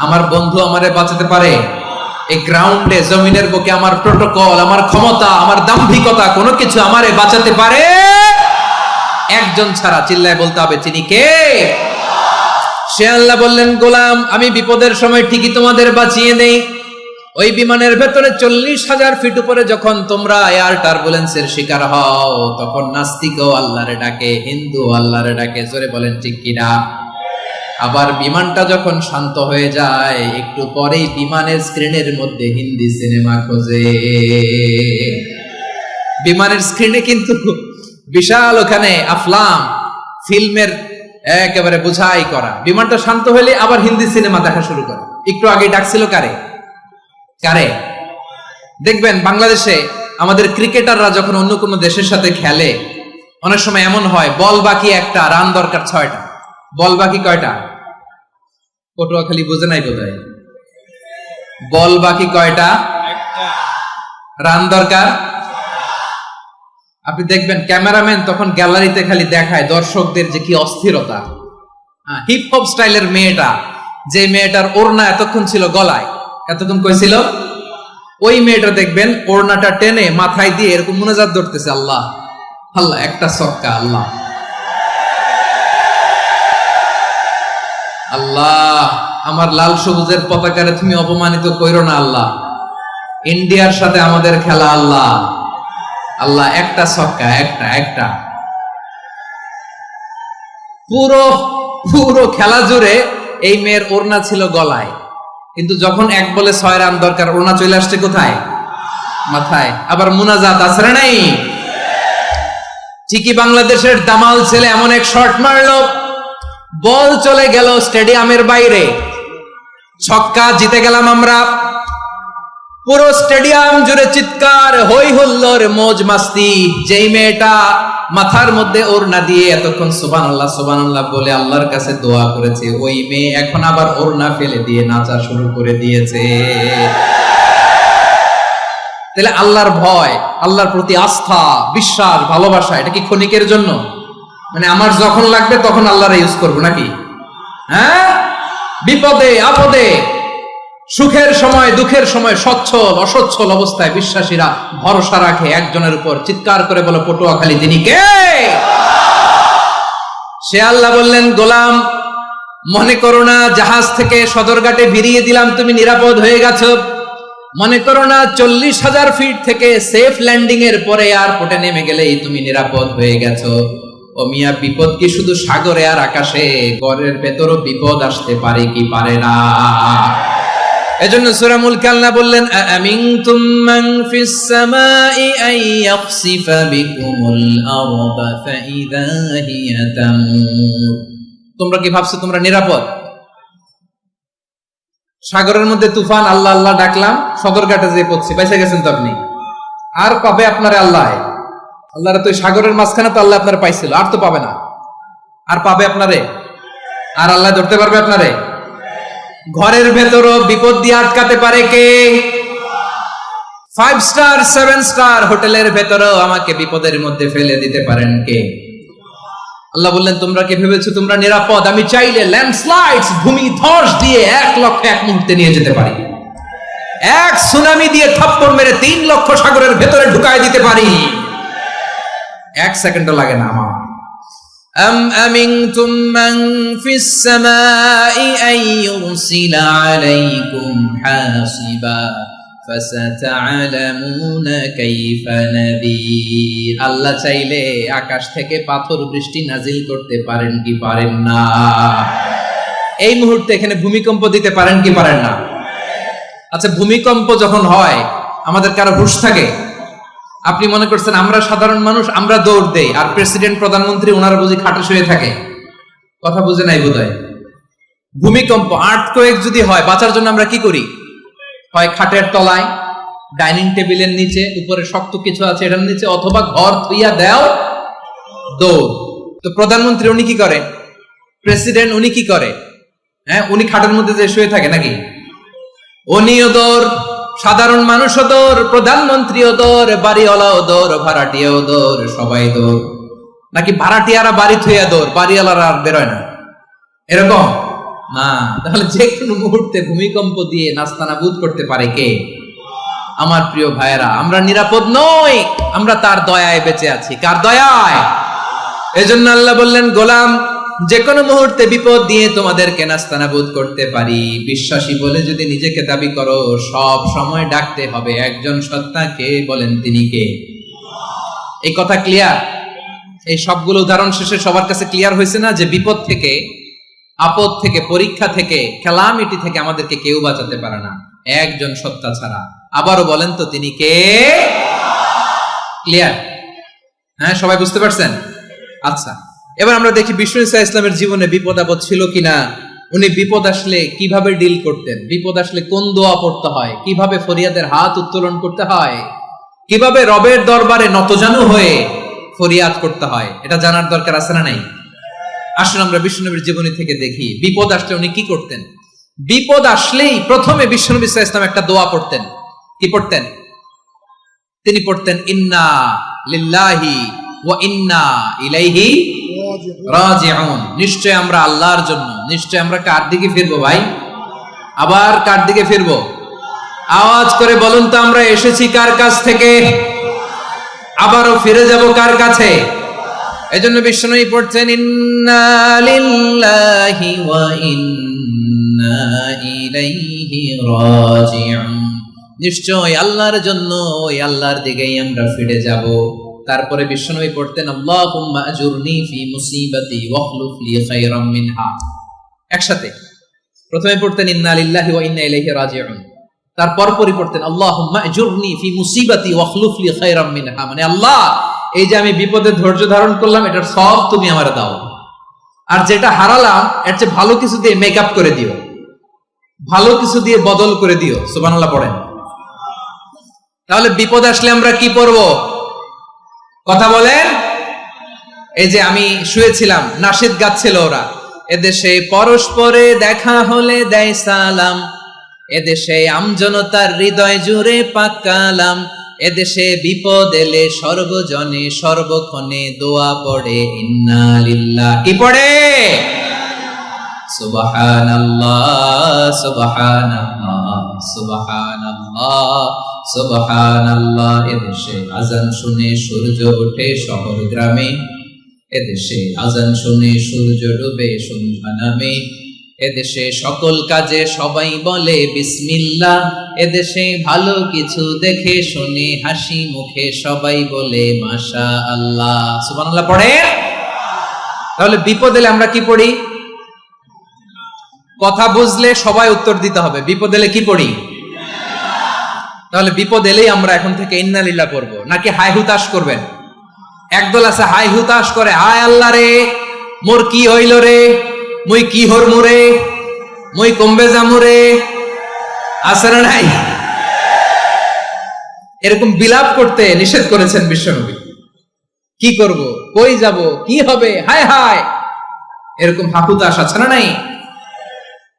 আমার বন্ধু আমারে বাঁচাতে পারে। এই গ্রাউন্ডে, জমিনের বুকে আমার প্রোটোকল, আমার ক্ষমতা, আমার দাম্ভিকতা, কোনো কিছু আমারে বাঁচাতে পারে একজন ছাড়া। চিল্লায় বলতে হবে তিনি কে? সে আল্লাহ বললেন, গোলাম আমি বিপদের সময় ঠিকই তোমাদের বাঁচিয়ে দেই। ওই বিমানের ভেতরে 40,000 ফিট উপরে যখন তোমরা এয়ার টার্বুলেন্সের শিকার হও, তখন নাস্তিকও আল্লাহরে ডাকে, হিন্দু আল্লাহরে ডাকে, জোরে বলেন ঠিক কিনা? আবার বিমানটা যখন শান্ত হয়ে যায়, একটু পরেই বিমানের স্ক্রিনের মধ্যে হিন্দি সিনেমা খোঁজে। বিমানের স্ক্রিনে কিন্তু বিশাল ওখানে আফলাম ফিল্মের একেবারে বোঝাই করা। বিমানটা শান্ত হলে আবার হিন্দি সিনেমা দেখা শুরু করে। একটু আগে ডাকছিল কারে? দেখবেন বাংলাদেশে আমাদের ক্রিকেটাররা যখন অন্য কোনো দেশের সাথে খেলে, অনেক সময় এমন হয় বল বাকি একটা, রান দরকার 6টা। বল বাকি কয়টা? পটুয়াখালী বুঝে নাই বোধহয়। বল বাকি কয়টা? রান দরকার। আপনি দেখবেন ক্যামেরাম্যান তখন গ্যালারিতে খালি দেখায় দর্শকদের যে কি অস্থিরতা। হিপ হপ স্টাইলের মেয়েটা, যে মেয়েটার ওড়না এতক্ষণ ছিল গলায়, এতক্ষণ কইছিল, ওই মেয়েটা দেখবেন ওড়নাটা টেনে মাথায় দিয়ে এরকম মুনাজাত ধরতেছে, আল্লাহ আল্লাহ, একটা ছক্কা, আল্লাহ আল্লাহ, আমার লাল সবুজের পতাকারে তুমি অপমানিত কইরো না আল্লাহ, ইন্ডিয়ার সাথে আমাদের খেলা, আল্লাহ আল্লাহ, একটা ছক্কা, একটা। পুরো খেলা জুড়ে এই মেয়ের ওড়না ছিল গলায়, কিন্তু যখন 1 বলে 6 রান দরকার, ওড়না চলে আসছে কোথায়? মাথায়। আবার মুনাজাত আছে না নাই? ঠিকই বাংলাদেশের দামাল ছেলে এমন এক শট মারলো, বল চলে গেল স্টেডিয়ামের বাইরে, ছক্কা, জিতে গেলাম আমরা। পুরো স্টেডিয়াম জুড়ে চিৎকার, হই হুল্লোর, মৌজ মাস্তি। যেই মেয়েটা মাথার মধ্যে ওড়না দিয়ে এতক্ষণ সুবহানাল্লাহ সুবহানাল্লাহ বলে আল্লাহর কাছে দোয়া করেছে, ওই মেয়ে এখন আবার ওড়না ফেলে দিয়ে নাচা শুরু করে দিয়েছে। তাহলে আল্লাহর ভয়, আল্লাহর প্রতি আস্থা, বিশ্বাস, ভালোবাসা, এটা কি ক্ষণিকের জন্য? মানে আমার যখন লাগবে তখন আল্লাহরে ইউজ করবো নাকি? হ্যাঁ, বিপদে আপদে, সুখের সময় দুঃখের সময়, সচ্ছল অসচ্ছল অবস্থায় বিশ্বাসীরা ভরসা রাখে একজনের উপর। চিৎকার করে বলো পটুয়াখালী তিনি কে? সে আল্লাহ বললেন, গোলাম মনে করো না জাহাজ থেকে সদরঘাটে ভিড়িয়ে দিলাম, তুমি নিরাপদ হয়ে গেছো। মনে করো না 40,000 ফিট থেকে সেফ ল্যান্ডিং এর পরে এয়ারপোর্টে নেমে গেলেই তুমি নিরাপদ হয়ে গেছো। ও মিয়া, বিপদ কি শুধু সাগরে আর আকাশে? ঘরের ভেতরও বিপদ আসতে পারে কি পারে না? এজন্য সূরা মুলক আল্লাহ বললেন আমিনতুম মান ফিস সামাই আন ইয়াখসিফা বিকুমুল আরদা ফাইযা হিয়া তামুর। তোমরা কি ভাবছো তোমরা নিরাপদ? সাগরের মধ্যে তুফান, আল্লাহ আল্লাহ ডাকলাম, সদরঘাটে যেয়ে পড়ছি, বেঁচে গেছেন তো আপনি। আর পাবে আপনারে আল্লাহ? আল্লাহর তো সাগরের মাঝখানে তো আল্লাহ আপনার পাইছিল, আর তো পাবে না। আর পাবে আপনারে? আর আল্লাহ ধরতে পারবে আপনারে? ঘরের ভেতরও বিপদ দিয়ে আটকাতে পারে কে? 5 স্টার 7 স্টার হোটেলের ভেতরেও আমাকে বিপদের মধ্যে ফেলে দিতে পারেন কে? আল্লাহ বললেন তোমরা কি ভেবেছো তোমরা নিরাপদ? আমি চাইলে ল্যান্ডস্লাইডস, ভূমি ধস দিয়ে 1 লক্ষ এক মুহূর্তে নিয়ে যেতে পারি। এক সুনামি দিয়ে থাপ্পড় মেরে 3 লক্ষ সাগরের ভেতরে ঢুকায় দিতে পারি। 1 সেকেন্ডও লাগে না আমার। أم أمنتم من في السماء أن يرسل عليكم حاصبا فستعلمون كيف نذير। আল্লাহ চাইলে আকাশ থেকে পাথর বৃষ্টি নাজিল করতে পারেন কি পারেন না? এই মুহূর্তে এখানে ভূমিকম্প দিতে পারেন কি পারেন না? আচ্ছা, ভূমিকম্প যখন হয় আমাদের কারো হুঁশ থাকে? আপনি মনে করছেন আমরা সাধারণ মানুষ, আমরা দৌড় দেই, আর প্রেসিডেন্ট প্রধানমন্ত্রী ওনারা বুঝি খাটে শুয়ে থাকে? কথা বুঝে নাই বোধহয়। ভূমিকম্প, আর্থকোয়েক যদি হয়, বাঁচার জন্য আমরা কি করি? হয় খাটের তলায়, ডাইনিং টেবিলের নিচে, উপরে শক্ত কিছু আছে এটার নিচে, অথবা ঘর থুইয়া দেও দৌড়। তো প্রধানমন্ত্রী উনি কি করে? প্রেসিডেন্ট উনি কি করে? হ্যাঁ, উনি খাটের মধ্যে যে শুয়ে থাকে নাকি? উনিও দৌড়, সাধারণ মানুষও দৌড়, প্রধানমন্ত্রীও দৌড়, বাড়িওয়ালাও দৌড়, ভাড়াটিয়াও দৌড়, সবাই দৌড়। নাকি ভাড়াটিয়ারা বাড়ি থুইয়া দৌড়, বাড়িওয়ালারা আর বেরোয় না? এরকম না। তাহলে যে কোনো মুহূর্তে ভূমিকম্প দিয়ে নাস্তানাবুদ করতে পারে কে? আমার প্রিয় ভাইয়েরা, আমরা নিরাপদ নই, আমরা তার দয়ায় বেঁচে আছি। কার দয়ায়? এজন্য আল্লাহ বললেন গোলাম, যে কোনো মুহূর্তে বিপদ দিয়ে তোমাদেরকে নাস্তানাবুদ করতে পারি। বিশ্বাসী বলে যদি নিজেকে দাবি করো, সব সময় ডাকতে হবে একজন সত্তাকে। বলেন তিনি কে? এই কথা ক্লিয়ার? এই সবগুলো উদাহরণ শেষে সবার কাছে ক্লিয়ার হয়েছে না যে বিপদ থেকে, আপদ থেকে, পরীক্ষা থেকে, ক্যালামিটি থেকে আমাদেরকে কেউ বাঁচাতে পারে না একজন সত্তা ছাড়া। আবারও বলেন তো তিনি কে? ক্লিয়ার? হ্যাঁ, সবাই বুঝতে পারছেন? আচ্ছা, এবার আমরা দেখি বিষ্ণু ঈসা ইসলামের জীবনে বিপদ আপদ ছিল কিনা। উনি বিপদ আসলে কিভাবে ডিল করতেন, বিপদ আসলে কোন দোয়া পড়তে হয়, কিভাবে ফরিয়াদের হাত উত্তোলন করতে হয়, কিভাবে রবের দরবারে নতজানু হয়ে ফরিয়াদ করতে হয়, এটা জানার দরকার আছে না নাই? আসুন আমরা বিষ্ণুনবীর জীবনী থেকে দেখি বিপদ আসলে উনি কি করতেন। বিপদ আসলেই প্রথমে বিষ্ণু ঈসা ইসলাম একটা দোয়া পড়তেন। কি পড়তেন? তিনি পড়তেন ইন্না লিল্লাহি ওয়া ইন্না ইলাইহি রাজিউন। নিশ্চয় আমরা আল্লাহর জন্য, নিশ্চয় আমরা কার দিকে ফিরবো ভাই? আবার কার দিকে ফিরবো? আওয়াজ করে বলুন তো, আমরা এসেছি কার কাছ থেকে, আবারও ফিরে যাব কার কাছে? এজন্য বিষ্ণুই পড়ছেন ইন্না লিল্লাহি ওয়া ইন্না ইলাইহি রাজিউন। নিশ্চয় আল্লাহর জন্য, ওই আল্লাহর দিকেই আমরা ফিরে যাব। তারপরে বিষ্ণুই পড়তেন আল্লাহুম্মা আজুরনি ফি মুসিবাতি ওয়াখলুফ লি খায়রাম মিনহা। একসাথে প্রথমে পড়তেন ইন্না লিল্লাহি ওয়া ইন্না ইলাইহি রাজিউন, তারপর পড়তেন আল্লাহুম্মা আজুরনি ফি মুসিবাতি ওয়াখলুফ লি খায়রাম মিনহা। মানে আল্লাহ, এই যে আমি বিপদে ধৈর্য ধারণ করলাম, এটার সব তুমি আমারে দাও, আর যেটা হারালাম এর চেয়ে ভালো কিছু দিয়ে মেকআপ করে দিও, ভালো কিছু দিয়ে বদল করে দিও। সুবহানাল্লাহ পড়েন। তাহলে বিপদ আসলে আমরা কি পড়ব? কথা বলেন। এই যে আমি শুয়েছিলাম, নাশিদ গাচ্ছিল ওরা, এদেশে পরস্পরে দেখা হলে দেয় সালাম, এদেশে আমজনতার হৃদয় জুড়ে পাক কালাম, এদেশে বিপদ এলে সর্বজনে সর্বক্ষণে দোয়া পড়ে ইন্না লিল্লাহ। কি পড়ে? সুবহানাল্লাহ সুবহানাল্লাহ সুবহানাল্লাহ সুবহানাল্লাহ। এদেশে আজান শুনে সূর্য ওঠে শহর গ্রামে, এদেশে আজান শুনে সূর্য ডুবে সন্ধ্যা নামে, এদেশে সকল কাজে সবাই বলে বিসমিল্লাহ, এদেশে ভালো কিছু দেখে শুনে হাসি মুখে সবাই বলে মাশাআল্লাহ। সুবহানাল্লাহ পড়ে। তাহলে বিপদ এলে আমরা কি পড়ি? কথা বুঝলে সবাই উত্তর দিতে হবে। বিপদ এলে কি পড়ি? তাহলে বিপদ এলেই আমরা এখন থেকে ইন্না লিল্লাহ পড়বো, নাকি হাই হুতাশ করবেন? একদল আছে হাই হুতাশ করে, হায় আল্লাহ রে মোর কি হইল রে, মুই কি হরমু রে, মুই কমবে যামু রে, আছে না নাই? এরকম বিলাপ করতে নিষেধ করেছেন বিশ্বনবী। কি করব, কই যাব, কি হবে, হায় হায়, এরকম হাহুতাশ আছে না নাই?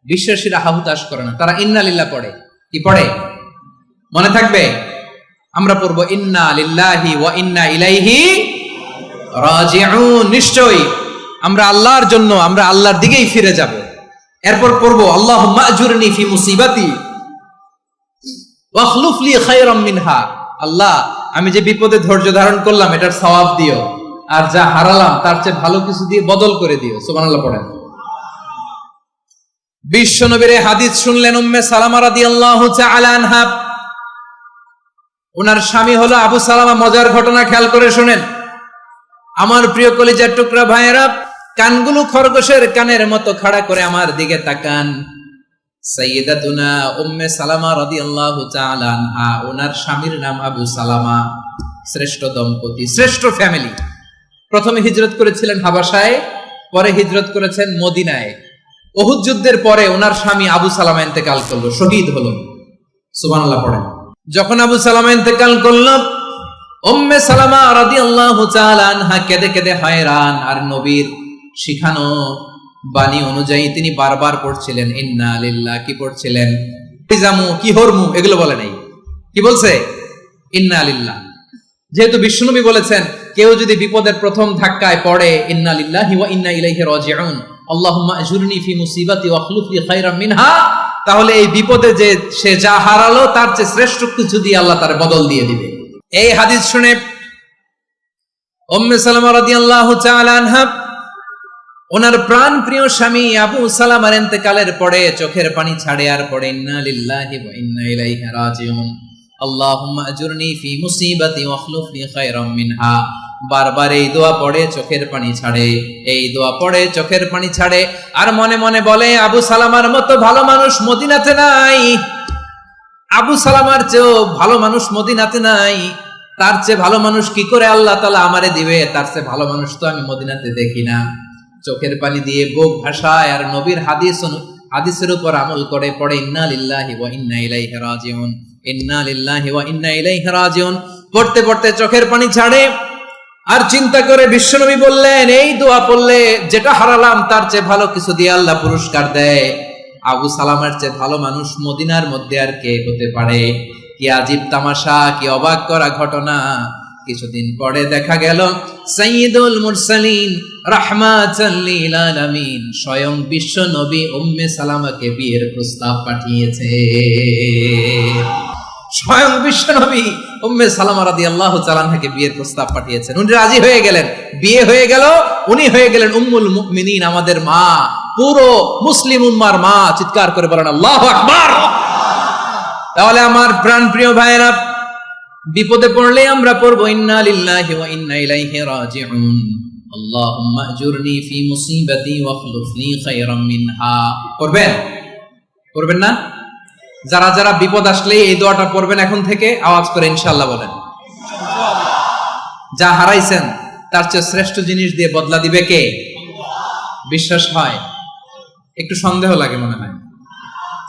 বিশ্বাসীরা হাহুতাশ করে না, তারা ইন্না লিল্লাহ পড়ে। কি পড়ে মনে থাকবে? আমরা পড়বো ইন্না লিল্লাহি ওয়া ইন্না ইলাইহি রাজিউন। নিশ্চয়ই আমরা আল্লাহর জন্য, আমরা আল্লাহর দিকেই ফিরে যাব। এরপর পড়বো আল্লাহুম্মা আজুরনি ফি মুসিবাতি ওয়া আখলুফ লি খায়রাম মিনহা। আল্লাহ, আমি যে বিপদে ধৈর্য ধারণ করলাম এটার সওয়াব দিও, আর যা হারালাম তার চেয়ে ভালো কিছু দিয়ে বদল করে দিও। সুবহানাল্লাহ পড়েন। বিশ্বনবীর হাদিস শুনলেন উম্মে সালামা রাদিয়াল্লাহু তাআলা আনহা। ওনার স্বামী হলো আবু সালামা। মজার ঘটনা খেয়াল করে শুনেন আমার প্রিয় কলিজার টুকরা ভাইয়েরা। কানগুলো খরগোশের কানের মতো খাড়া করে আমার দিকে তাকান। সাইয়্যিদাতুনা উম্মে সালামা রাদিয়াল্লাহু তাআলা আনহা, ওনার স্বামীর নাম আবু সালামা। শ্রেষ্ঠ দম্পতি, শ্রেষ্ঠ ফ্যামিলি। প্রথমে হিজরত করেছিলেন হাবাসায়, পরে হিজরত করেছেন মদিনায়। উহুদ যুদ্ধের পরে ওনার স্বামী আবু সালামা ইন্তেকাল করলো, শহীদ হলো। সুবহানাল্লাহ পড়েন। যখন আবু সালামা ইন্তেকাল করল, উম্মে সালামা রাদিয়াল্লাহু তাআলা আনহা কেঁদে কেঁদে হয়রান। আর নবীর শিখানো বাণী অনুযায়ী তিনি বারবার পড়ছিলেন ইন্না লিল্লাহ। কি পড়ছিলেন? জামু, কি হরমু, এগুলো বলে নাই। কি বলছে? ইন্না লিল্লাহ। যেহেতু বিশ্বনবী বলেছেন কেউ যদি বিপদের প্রথম ধাক্কায় পড়ে ইন্না লিল্লাহি ওয়া ইন্না ইলাইহি রাজিউন, আল্লাহুম্মা আজুরনি ফি মুসিবাতি ওয়া আখলুফ লি খায়রাম মিনহা, তাহলে এই বিপদে যে সে যা হারালো তার চেয়ে শ্রেষ্ঠ কিছু দিয়ে আল্লাহ তার বদল দিয়ে দিবে। এই হাদিস শুনে উম্মে সালামা রাদিয়াল্লাহু তাআলা আনহা ওনার প্রাণ প্রিয় স্বামী আবু সালামার ইন্তেকালের পরে চোখের পানি ছাড়ে আর পড়ে ইন্না লিল্লাহি ওয়া ইন্না ইলাইহি রাজিউন, আল্লাহুম্মা আজুরনি ফি মুসিবাতি ওয়া আখলুফ লি খায়রাম মিনহা। বারবার এই দোয়া পড়ে চোখের পানি ছাড়ে, এই দোয়া পড়ে চোখের পানি ছাড়ে। আর মনে মনে বলে আবু সালামার মতো ভালো মানুষ মদিনাতে নাই, আবু সালামার চেয়েও ভালো মানুষ মদিনাতে নাই। তার চেয়ে ভালো মানুষ কি করে আল্লাহ তাআলা আমারে দিবে? তার চেয়ে ভালো মানুষ তো আমি মদিনাতে দেখি না। চোখের পানি দিয়ে বুক ভাসায় আর নবীর হাদিসের উপর আমল করে পড়ে ইন্না লিল্লাহি ওয়া ইন্না ইলাইহি রাজিউন, ইন্না লিল্লাহি ওয়া ইন্না ইলাইহি রাজিউন। পড়তে পড়তে চোখের পানি ছাড়ে আর চিন্তা করে বিশ্বনবী বললেন এই দোয়া পড়লে যেটা হারালাম তার চেয়ে ভালো কিছু দিয়ে আল্লাহ পুরস্কার দেয়। আবু সালামার চেয়ে ভালো মানুষ মদিনার মধ্যে আর কে হতে পারে? কি আজীব তামাশা, কি অবাক করা ঘটনা। কিছুদিন পরে দেখা গেল সাইয়্যিদুল মুরসালিন রাহমাতাল লিল আলামিন স্বয়ং বিশ্ব নবী উম্মে সালামাকে বিয়ের প্রস্তাব পাঠিয়েছে। স্বয়ং বিশ্ব নবী উম্মে সালামা রাদিয়াল্লাহু তাআলা আনহাকে বিয়ের প্রস্তাব পাঠিয়েছেন। উনি রাজি হয়ে গেলেন, বিয়ে হয়ে গেল। উনি হয়ে গেলেন উম্মুল মুমিনিন, আমাদের মা, পুরো মুসলিম উম্মার মা। চিৎকার করে বলেন আল্লাহু আকবার। তাহলে আমার প্রাণ প্রিয় ভাইরা, বিপদে পড়লে আমরা পড়বো ইন্না লিল্লাহি ওয়া ইন্না ইলাইহি রাজিউন, আল্লাহুম্মা আজুরনি ফি মুসিবাতি ওয়া আখলুফ লি খায়রাম মিনহা। পড়বেন? পড়বেন না? যারা যারা বিপদ আসলে এই দোয়াটা পড়বেন এখন থেকে আওয়াজ করে ইনশাআল্লাহ বলেন। যা হারাইছেন তার চেয়ে শ্রেষ্ঠ জিনিস দিয়ে বদলা দিবে কে? বিশ্বাস হয়? একটু সন্দেহ লাগে মনে হয়,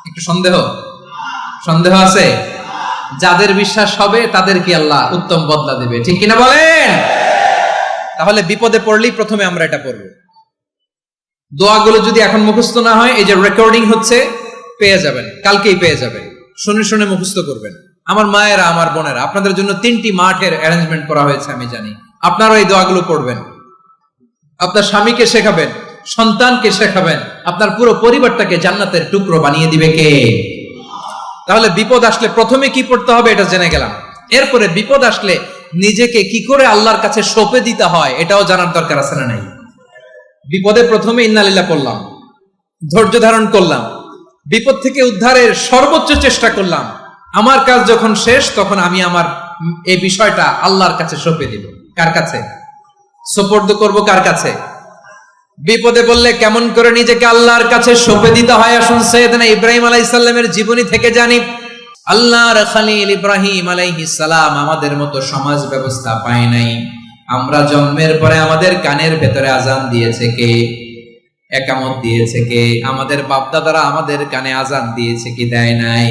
একটু সন্দেহ আছে? যাদের বিশ্বাস হবে তাদের কি আল্লাহ উত্তম বদলা দিবে, ঠিক কিনা বলেন? তাহলে বিপদে পড়লেই প্রথমে আমরা এটা পড়ব। দোয়াগুলো যদি এখন মুখস্থ না হয়, এই যে রেকর্ডিং হচ্ছে, পেয়ে যাবেন, কালকেই পেয়ে যাবেন। শুনে শুনে মুখস্থ করবেন। আমার মায়েরা, আমার বোনেরা, আপনাদের জন্য 3টি মাঠের অ্যারেঞ্জমেন্ট করা হয়েছে, আমি জানি। আপনারা এই দোয়াগুলো পড়বেন, আপনার স্বামীকে শেখাবেন, সন্তানকে শেখাবেন, আপনার পুরো পরিবারটাকে জান্নাতের টুকরো বানিয়ে দিবে কে? তাহলে বিপদ আসলে প্রথমে কি পড়তে হবে এটা জেনে গেলাম। এরপরে বিপদ আসলে নিজেকে কি করে আল্লাহর কাছে সঁপে দিতে হয় এটাও জানার দরকার আছে না নাই? বিপদে প্রথমে ইন্না লিল্লাহ করলাম, ধৈর্য ধারণ করলাম, বিপদ থেকে উদ্ধারের সর্বোচ্চ চেষ্টা করলাম। আমার কাজ যখন শেষ তখন আমি আমার এই বিষয়টা আল্লাহর কাছে সঁপে দিব। কার কাছে সোপর্দ করব? কার কাছে? বিপদে বললে কেমন করে নিজেকে আল্লাহর কাছে সঁপে দিতে হয়, আসুন সাইয়েদনা ইব্রাহিম আলাইহিস সালামের জীবনী থেকে জানি। আল্লাহর খলিল ইব্রাহিম আলাইহিস সালাম আমাদের মতো সমাজ ব্যবস্থা পায় নাই। আমরা জন্মের পরে আমাদের কানের ভেতরে আজান দিয়েছে কে? একামত দিয়েছে কে? আমাদের বাপদাদারা আমাদের কানে আজান দিয়েছে কি? দেয় নাই।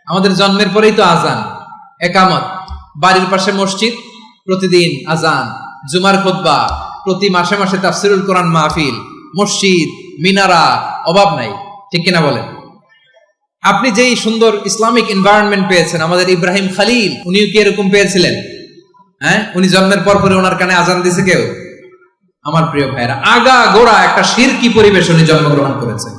আমাদের জন্মের পরেই তো আজান, একামত, বাড়ির পাশে মসজিদ, প্রতিদিন আজান, জুমার খুতবা, প্রতি মাসে মাসে তাফসিরুল কোরআন মাহফিল, মসজিদ, মিনারা, অভাব নাই। ঠিক কিনা বলেন? আপনি যেই সুন্দর ইসলামিক এনভায়রনমেন্ট পেয়েছেন, আমাদের ইব্রাহিম খলিল উনিও কি এরকম পেয়েছিলেন? হ্যাঁ, উনি জন্মের পর পরে ওনার কানে আজান দিয়েছে কেউ? আমার প্রিয় ভাইরা, আগা গোড়া একটা শিরকি পরিবেশ উনি জন্মগ্রহণ করেছেন।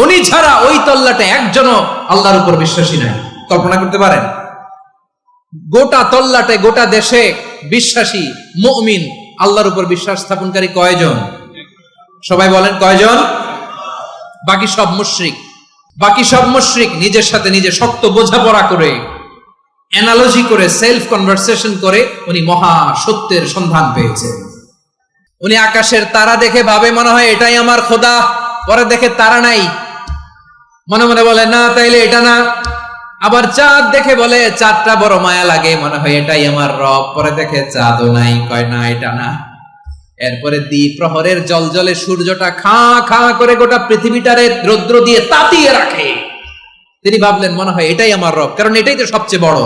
উনি ছাড়া ওই তল্লাটে একজনও আল্লাহর উপর বিশ্বাসী নাই। কল্পনা করতে পারেন? গোটা তল্লাটে, গোটা দেশে বিশ্বাসী মুমিন, আল্লাহর উপর বিশ্বাস স্থাপনকারী কয়জন? সবাই বলেন কয়জন? বাকি সব মুশরিক। বাকি সব মুশরিক নিজের সাথে নিজে শক্ত বোঝাপড়া করে, অ্যানালজি করে, সেলফ কনভারসেশন করে উনি মহা সত্যের সন্ধান পেয়েছেন। উনি আকাশের তারা দেখে ভাবে মনে হয় এটাই আমার খোদা, পরে দেখে তারা নাই, মনে মনে বলে না তাইলে এটা না। আবার চাঁদ দেখে বলে চাঁদটা বড় মায়া লাগে, মনে হয় এটাই আমার রব, পরে দেখে চাঁদও নাই, কয় না এটা না। এরপরে দ্বীপ প্রহরের জলজলে সূর্যটা খাঁ খাঁ করে গোটা পৃথিবীটারে রৌদ্র দিয়ে তাতিয়ে রাখে। তিনি ভাবলেন মনে হয় এটাই আমার রব, কারণ এটাই তো সবচেয়ে বড়।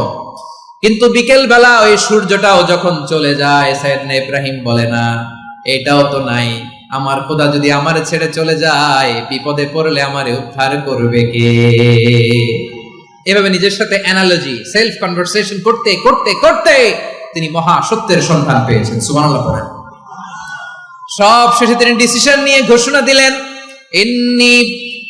কিন্তু বিকেল বেলা ওই সূর্যটাও যখন চলে যায়, সাইয়েদনা ইব্রাহিম বলে না এটাও তো নাই, আমার খোদা যদি আমার ছেড়ে চলে যায়, বিপদে পড়লে আমারে উদ্ধার করবে কে? এভাবে নিজের সাথে অ্যানালজি, সেলফ কনভারসেশন করতে করতে করতে তিনি মহা সত্যের সন্ধান পেয়েছেন। সুবহানাল্লাহ পড়েন। সব শেষে তিনি ডিসিশন নিয়ে ঘোষণা দিলেন, ইন্নী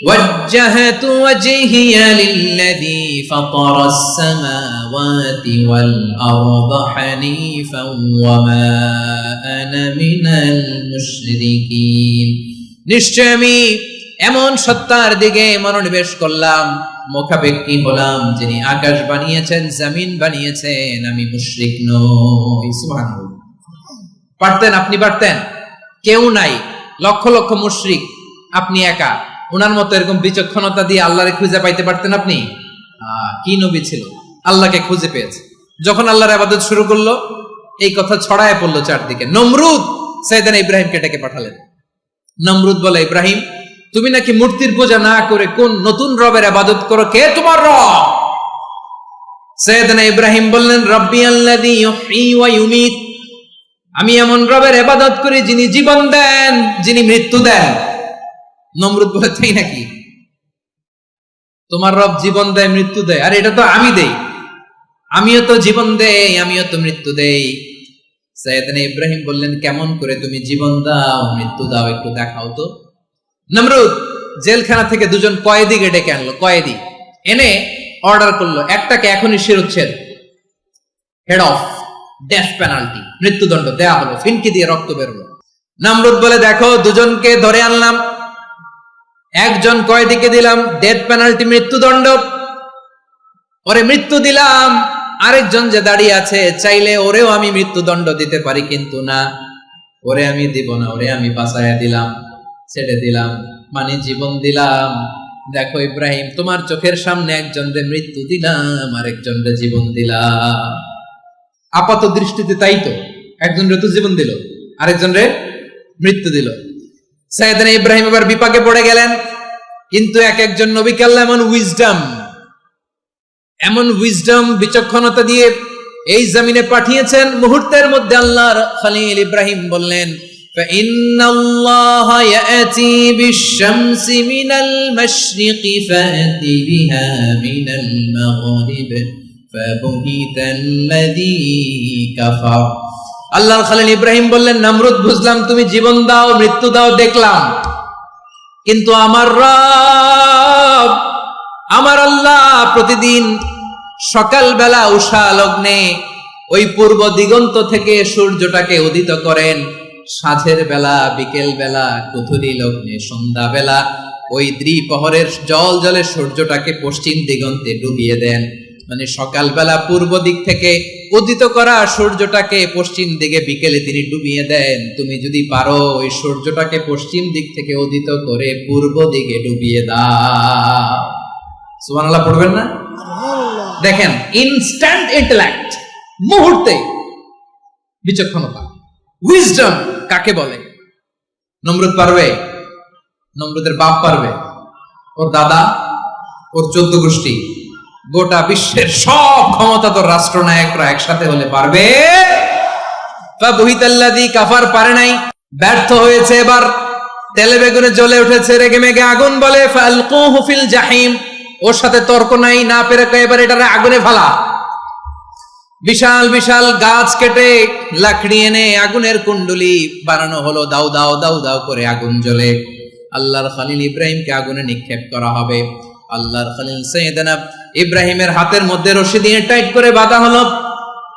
ওয়াজ্জাহতু ওয়াজহিয়া লিল্লাযী ফাতারাস সামাওয়াতি ওয়াল আরদা হানিফান ওয়া মা আনা মিনাল মুশরিকিন। নিশ্চয় আমি এমন সত্তার দিকে মনোনিবেশ করলাম, মুখাপেক্ষী হলাম, যিনি আকাশ বানিয়েছেন, জমিন বানিয়েছেন, আমি মুশরিক নই। সুবহানাল্লাহ। পারতেন? আপনি পারতেন? কেউ নাই, লক্ষ লক্ষ মুশরিক, আপনি একা। ওনার মতো এরকম বিচক্ষণতা দিয়ে আল্লাহরে খুঁজে পাইতে পারতেন আপনি? কি নবী ছিল, আল্লাহকে খুঁজে পেয়েছে। যখন আল্লাহর ইবাদত শুরু করলো, এই কথা ছড়ায় পড়লো চারদিকে। নমরুদ সাইয়েদনা ইব্রাহিমকে ডেকে পাঠালেন। নমরুদ বলে, ইব্রাহিম তুমি নাকি মূর্তির পূজা না করে কোন নতুন রবের ইবাদত করো, কে তোমার রব? সাইয়েদনা ইব্রাহিম বললেন, রব্বি আল্লাযী ইউহয়ী ওয়া ইউমীত, আমি এমন রবের ইবাদত করি যিনি জীবন দেন, যিনি মৃত্যু দেন। নমরুদ বলে, তাই নাকি? তোমার রব জীবন দেয়, মৃত্যু দেয়? আর এটা তো আমি দেই, আমিও তো জীবন দেই, আমিও তো মৃত্যু দেই। সাইয়েদনা ইব্রাহিম বললেন, কেমন করে তুমি জীবন দাও, মৃত্যু দাও, একটু দেখাও তো। নমরুদ জেলখানা থেকে দুজন কয়েদিকে ডেকে আনলো। কয়েদি এনে অর্ডার করলো, একটাকে এখনই শিরোচ্ছেদ, হেড অফ, ডেথ পেনাল্টি, মৃত্যুদণ্ড দেয়া হলো, ফিনকি দিয়ে রক্ত বেরোলো। নমরুদ বলে, দেখো দুজনকে ধরে আনলাম, একজন কয়েদিকে দিলাম ডেথ পেনাল্টি, মৃত্যুদণ্ড, ওরে মৃত্যু দিলাম। আরেকজন যে দাঁড়িয়ে আছে, চাইলে ওরেও আমি মৃত্যুদণ্ড দিতে পারি, কিন্তু না, ওরে আমি দিব না, ওরে আমি বাঁচাইয়া দিলাম, ছেড়ে দিলাম, মানে জীবন দিলাম। দেখো ইব্রাহিম, তোমার চোখের সামনে একজনরে মৃত্যু দিলাম, আরেকজনরে জীবন দিলাম। আপাত দৃষ্টিতে তাই তো, একজনরে তো জীবন দিল, আরেকজনরে মৃত্যু দিল। সাইয়েদনা ইব্রাহিম এবার বিপাকে পড়ে গেলেন। কিন্তু এক একজন নবীকে আল্লাহ এমন উইজডম বিচক্ষণতা দিয়ে এই জমিনে পাঠিয়েছেন, মুহূর্তের মধ্যে আল্লাহর খলিল ইব্রাহিম বললেন, ফাইন্নাল্লাহা ইয়াতি বিশ-শামসি মিনাল মাশরিকি ফাতি বিহা মিনাল মাগরিব ফাবুহিতাল্লাযী কাফার। আল্লাহর খলিল ইব্রাহিম বললেন, নমরুদ বুঝলাম তুমি জীবন দাও, মৃত্যু দাও, দেখলাম, কিন্তু আমার রব, আমার আল্লাহ প্রতিদিন সকালবেলা উষা লগ্নে ওই পূর্ব দিগন্ত থেকে সূর্যটাকে উদিত করেন, সাঁঝের বেলা, বিকেল বেলা, কুথুরি লগ্নে, সন্ধ্যা বেলা ওই দ্বিপ্রহরের জল জলে সূর্যটাকে পশ্চিম দিগন্তে ডুবিয়ে দেন। মানে সকালবেলা পূর্ব দিক থেকে উদিত করা সূর্যটাকে পশ্চিম দিকে বিকেলে তিনি ডুবিয়ে দেন। তুমি যদি পারো ওই সূর্যটাকে পশ্চিম দিক থেকে উদিত করে পূর্ব দিকে ডুবিয়ে দাও। সুবহানাল্লাহ পড়বেন না? দেখেন, ইনস্ট্যান্ট ইন্টেলেক্ট, মুহূর্তে বিচক্ষণতা, উইজডম কাকে বলে? নমরুদ পারবে? নমরুদের বাপ পারবে? ওর দাদা, ওর 14 গোষ্ঠী, গোটা বিশ্বের সব ক্ষমতাধর রাষ্ট্রনায়করা একসাথে হলে পারবে? ফাবুহিতাল্লাযী কাফার, পারে নাই, ব্যর্থ হয়েছে। এবার তেলে বেগুনে জ্বলে উঠেছে, রেগে মেগে আগুন বলে ফালকুহু ফিল জাহিম। ওর সাথে তর্ক নাই, না পেরে এবার এটারে আগুনে ফেলা। বিশাল বিশাল গাছ কেটে লাকড়ি এনে আগুনের কুণ্ডলি বানানো হলো, দাও দাও দাও দাও করে আগুন জ্বলে। আল্লাহর খলিল ইব্রাহিমকে আগুনে নিক্ষেপ করা হবে। আল্লাহর খলিল সাইয়েদনা ইব্রাহিমের হাতের মধ্যে রশি দিয়ে টাইট করে বাঁধা হলো,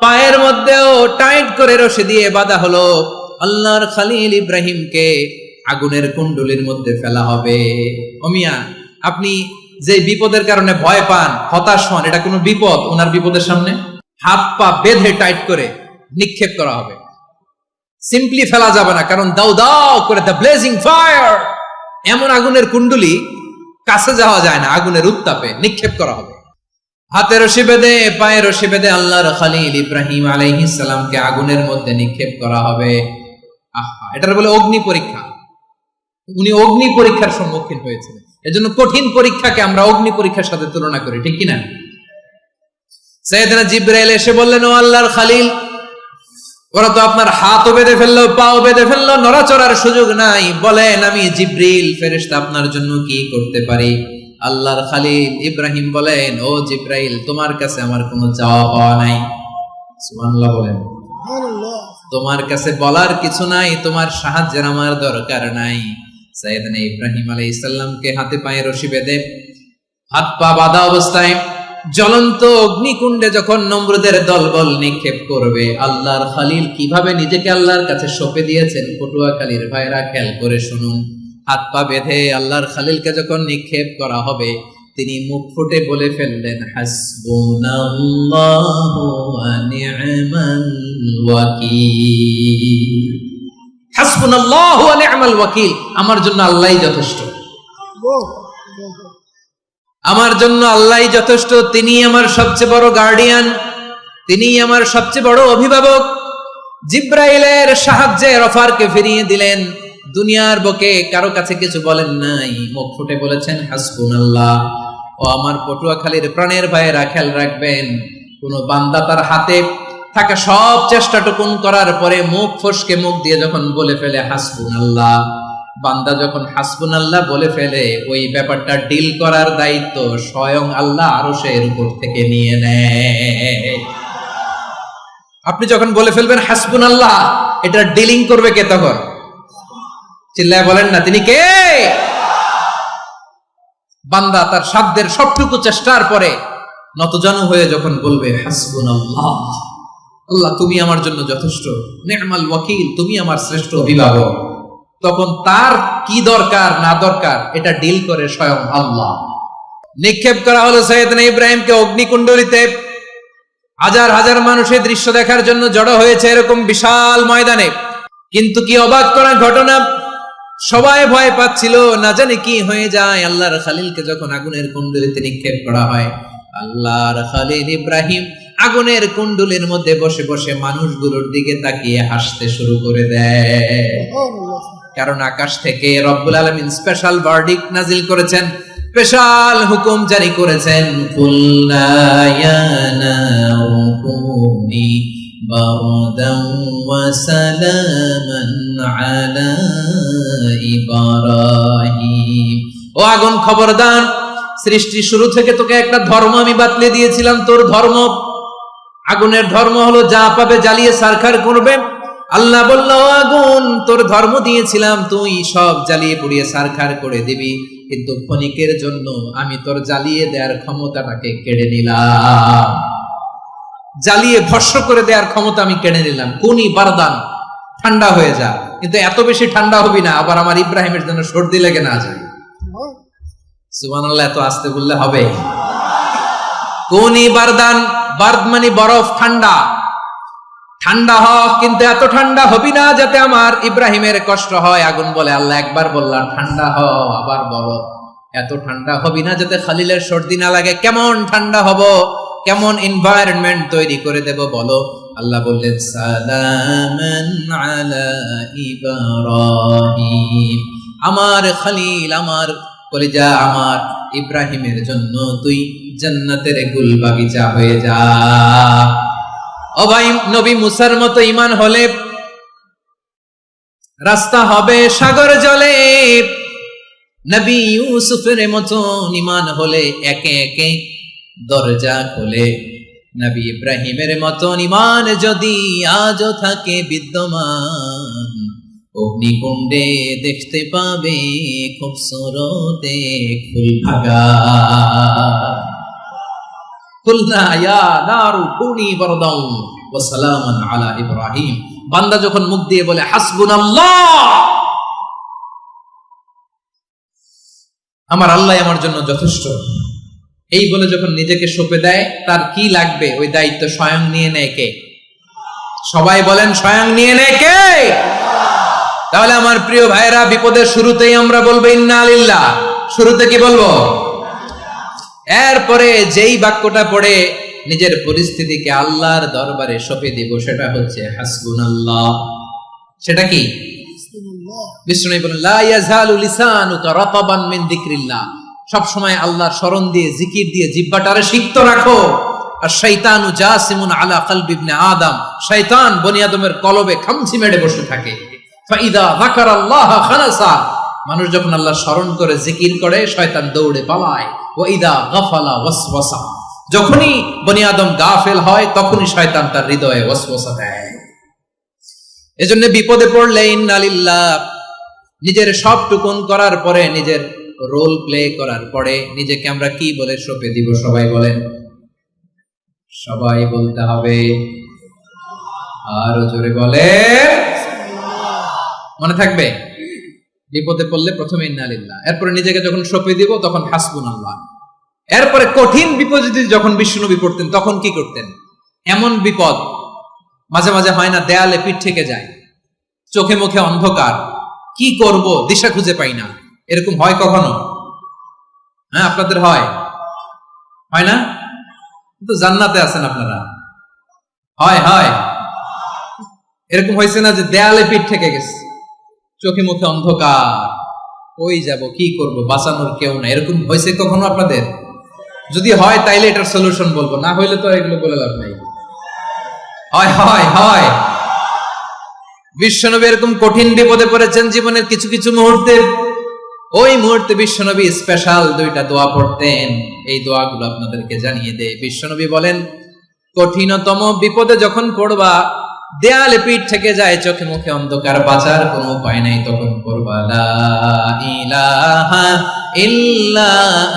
পায়ের মধ্যেও টাইট করে রশি দিয়ে বাঁধা হলো। আল্লাহর খলিল ইব্রাহিমকে আগুনের কুণ্ডলির মধ্যে ফেলা হবে। ও মিয়া, আপনি যে বিপদের কারণে ভয় পান, হতাশ হন, এটা কোনো বিপদ? ওনার বিপদের সামনে হাত পা বেঁধে টাইট করে নিক্ষেপ করা হবে। সিম্পলি ফেলা যাবে না, কারণ দাও দাও করে দ্য ব্লেজিং ফায়ার, এমন আগুনের কুণ্ডলি, কাছে যাওয়া যায় না, আগুনের উত্তাপে নিক্ষেপ করা হবে। হাতে রশি বেঁধে, পায়ে রশি বেঁধে আল্লাহর খলিল ইব্রাহিম আলাইহিস সালামকে আগুনের মধ্যে নিক্ষেপ করা হবে। আহা, এটার বলে অগ্নি পরীক্ষা। উনি অগ্নি পরীক্ষার সম্মুখীন হয়েছিলেন। এজন্য কঠিন পরীক্ষাকে আমরা অগ্নি পরীক্ষার সাথে তুলনা করি, ঠিক কিনা? সাইয়েদনা জিবরাইল এসে বললেন, ও আল্লাহর খলিল, ওরা তো আপনার হাতও বেঁধে ফেললো, পাও বেঁধে ফেললো, নড়াচড়ার সুযোগ নাই, বলেন আমি জিবরিল ফেরেশতা আপনার জন্য কি করতে পারি? আল্লাহর খলিল ইব্রাহিম বলেন, ও জিবরাইল, তোমার কাছে আমার কোনো চাওয়া পাওয়া নাই। সুবহানাল্লাহ বলেন। তোমার কাছে বলার কিছু নাই, তোমার সাহায্যের আমার দরকার নাই। সাইয়েদনা ইব্রাহিম আলাইহিস সালামকে হাতে পায়ে রশি বেঁধে, হাত পা বাঁধা অবস্থায় জ্বলন্ত অগ্নিকুণ্ডে যখন নমরুদের দলবল নিক্ষেপ করবে, আল্লাহর খলিল কিভাবে নিজেকে আল্লাহর কাছে সঁপে দিয়েছেন, পটুয়াখালীর ভাইরা খেয়াল করে শুনুন। হাত পা বেঁধে আল্লাহর খলিলকে যখন নিক্ষেপ করা হবে, তিনি মুখ ফুটে বলে ফেললেন, হাসবুনাল্লাহু ওয়া নি'মাল ওয়াকিল। হাসবুনাল্লাহু ওয়া নি'মাল ওয়াকিল, আমার জন্য আল্লাহই যথেষ্ট, আমার জন্য আল্লাহই যথেষ্ট। তিনি আমার সবচেয়ে বড় গার্ডিয়ান, তিনি আমার সবচেয়ে বড় অভিভাবক। জিব্রাইলের সাহায্যে অফারকে ফিরিয়ে দিলেন। দুনিয়ার বুকে কারো কাছে কিছু বলেন নাই, মুখ ফুটে বলেছেন হাসবুনাল্লাহ। ও আমার পটুয়াখালীর প্রাণের ভাইয়েরা, খেয়াল রাখবেন, কোন বান্দা তার হাতে থাকা সব চেষ্টাটুকুন করার পরে মুখ ফসকে মুখ দিয়ে যখন বলে ফেলে হাসবুনাল্লাহ, বান্দা যখন হাসবুনাল্লাহ বলে ফেলে, ওই ব্যাপারটা ডিল করার দায়িত্ব স্বয়ং আল্লাহ আরশের উপর থেকে নিয়ে নেয়। আপনি যখন বলে ফেলবেন হাসবুনাল্লাহ, এটা ডিলিং করবে কে তখন? চিল্লায় বলেন না, তিনি কে? বান্দা তার সাধ্যের সবটুকু চেষ্টার পরে নতজানু হয়ে যখন বলবে হাসবুনাল্লাহ, আল্লাহ তুমি আমার জন্য যথেষ্ট, নি'মাল ওয়াকিল, তুমি আমার শ্রেষ্ঠ অভিভাবক, তখন তার কি দরকার না দরকার এটা ডিল করে স্বয়ং আল্লাহ। নিক্ষেপ করা হলো সাইয়েদনা ইব্রাহিমকে অগ্নিকুণ্ডলিতে। হাজার হাজার মানুষের দৃশ্য দেখার জন্য জড়ো হয়েছে এরকম বিশাল ময়দানে। কিন্তু কি অবাক করা ঘটনা, সবাই ভয় পাচ্ছিল, না জানে কি হয়ে যায়। আল্লাহর খলিলকে যখন আগুনের কুণ্ডলিতে নিক্ষেপ করা হয়, আল্লাহর খলিল ইব্রাহিম আগুনের কুণ্ডলীর মধ্যে বসে বসে মানুষগুলোর দিকে তাকিয়ে হাসতে শুরু করে দেয়। কারণ আকাশ থেকে রব্বুল আলামিন স্পেশাল ভার্ডিক্ট নাজিল করেছেন, স্পেশাল হুকুম জারি করেছেন, কুল্লা ইয়া নারু কুনি বারদান ওয়া সালামান আলা ইব্রাহিম। ও আগুন, খবরদার, সৃষ্টি শুরু থেকে তোকে একটা ধর্ম আমি বাতলে দিয়েছিলাম, তোর ধর্ম, আগুনের ধর্ম হলো যা পাবে জ্বালিয়ে সারখার করবে। আল্লাহ বলল, আগুন, তোর ধর্ম দিয়েছিলাম, তুই সব জ্বালিয়ে পুড়িয়ে সারখার করে দিবি, কিন্তু ক্ষণিকের জন্য আমি তোর জ্বালিয়ে দেওয়ার ক্ষমতাটাকে কেড়ে নিলাম, জ্বালিয়ে ভস্ম করে দেওয়ার ক্ষমতা আমি কেড়ে নিলাম। কুনি বারদান, ঠান্ডা হয়ে যা, কিন্তু এত বেশি ঠান্ডা হবি না আবার আমার ইব্রাহিমের জন্য সর্দি লেগে না যায়। সুবহানাল্লাহ, এত আস্তে বললে হবে? কুনি বারদান, বারদ মানে বরফ, ঠান্ডা। ঠান্ডা হ, কিন্তু এত ঠান্ডা হবি না যাতে আমার ইব্রাহিমের কষ্ট হয়। আগুন বলে, আল্লাহ একবার বললাম ঠান্ডা হ, আবার বলো এত ঠান্ডা হবি না যাতে খালিলের সর্দি না লাগে। কেমন ঠান্ডা হব, কেমন এনভায়রনমেন্ট তৈরি করে দেব বলো। আল্লাহ বললেন সালামান আলা ইব্রাহিম, আমার খলিল, আমার কলিজা, আমার ইব্রাহিমের জন্য তুই জান্নাতের গুল বাগিচা হয়ে যা। ও ভাই, নবী মুসার মতো ঈমান হলে রাস্তা হবে সাগর জলে, নবী ইউসুফের মতো ঈমান হলে একে একে দরজা খোলে। নবী ইব্রাহিমের মতো ঈমান যদি আজও থাকে বিদ্যমান, অগ্নিকুণ্ডে দেখতে পাবে খুবসুরত এক ফুল ভাগা। কুলনা ইয়া নারু কুনি বারদান ওয়া সালামান আলা ইব্রাহিম। বান্দা যখন মুখ দিয়ে বলে হাসবুনাল্লাহ, আমার আল্লাহ আমার জন্য যথেষ্ট, এই বলে যখন নিজেকে সঁপে দেয়, তার কি লাগবে ওই দায়িত্ব স্বয়ং নিয়ে নেয় কে? সবাই বলেন, স্বয়ং নিয়ে নেয় কে? তাহলে আমার প্রিয় ভাইরা, বিপদের শুরুতেই আমরা বলবো ইন্না লিল্লাহ। শুরুতে কি বলবো? এরপরে যেই বাক্যটা পড়ে নিজের পরিস্থিতিকে আল্লাহর দরবারে সঁপে দিব, সেটা হচ্ছে হাসবুনাল্লাহ। সেটা কি? বিষ্ণু বলেন লা ইয়াজালু লিসানুকা রাতাবান মিন যিকরিল্লাহ, সব সময় আল্লাহর স্মরণ দিয়ে, জিকির দিয়ে জিহ্বাটারে সিক্ত রাখো। আর শয়তানু জাসিমুন আলা কলবি ইবনে আদম, শয়তান বনি আদমের কলবে খামচি মেরে বসে থাকে। ফাইদা যাকারাল্লাহ খানাসা, মানুষ যখন আল্লাহর স্মরণ করে, জিকির করে, শয়তান দৌড়ে পালায়। ওয়া ইদা গাফালা ওয়াসওয়াসা, যখনই বনি আদম গাফেল হয়, তখনই শয়তান তার হৃদয়ে ওয়াসওয়াসা দেয়। এজন্য বিপদে পড়লে ইন্না লিল্লাহ, নিজের সব টুকুন করার পরে, নিজের রোল প্লে করার পরে নিজেকে আমরা কি বলে সঁপে দিব? সবাই বলেন, সবাই বলতে হবে, আরো জোরে বলে, মনে থাকবে। বিপদে পড়লে প্রথমে ইন্না লিল্লাহ, এরপরে নিজেকে যখন সঁপে দিব তখন হাসবুনাল্লাহ। এরপরে কঠিন বিপদে যখন বিশ্বনবী পড়তেন তখন কি করতেন? এমন বিপদ মাঝে মাঝে হয় না, দেয়ালে পিঠ থেকে যায়, চোখে মুখে অন্ধকার, কি করব দিশা খুঁজে পাই না, এরকম হয় কখনো? হ্যাঁ, আপনাদের হয়? হয় না? তো জান্নাতে আছেন আপনারা। হয় হয়, এরকম হয়েছে না যে দেয়ালে পিঠ থেকে গেছে, চোখে মুখে অন্ধকার, ওই যাব, কি করব, বাঁচানোর কেউ না, এরকম হয়েছে কখনো আপনাদের? যদি হয় তাইলে এটার সলিউশন বলবো, না হইলে তো এগুলো বলে লাভ নাই। হয় হয় হয়, বিশ্বনবী এরকম কঠিন বিপদে পড়েছেন জীবনের কিছু কিছু মুহূর্তে। ওই মুহূর্তে বিশ্বনবী স্পেশাল দুইটা দোয়া পড়তেন। এই দোয়াগুলো আপনাদেরকে জানিয়ে দে। বিশ্বনবী বলেন, কঠিনতম বিপদে যখন পড়বা, দেয়ালে পিঠ থেকে যায়, চোখে মুখে অন্ধকার, বাঁচার কোনো উপায় নাই, তখন পড়বা লা ইলাহা ইল্লা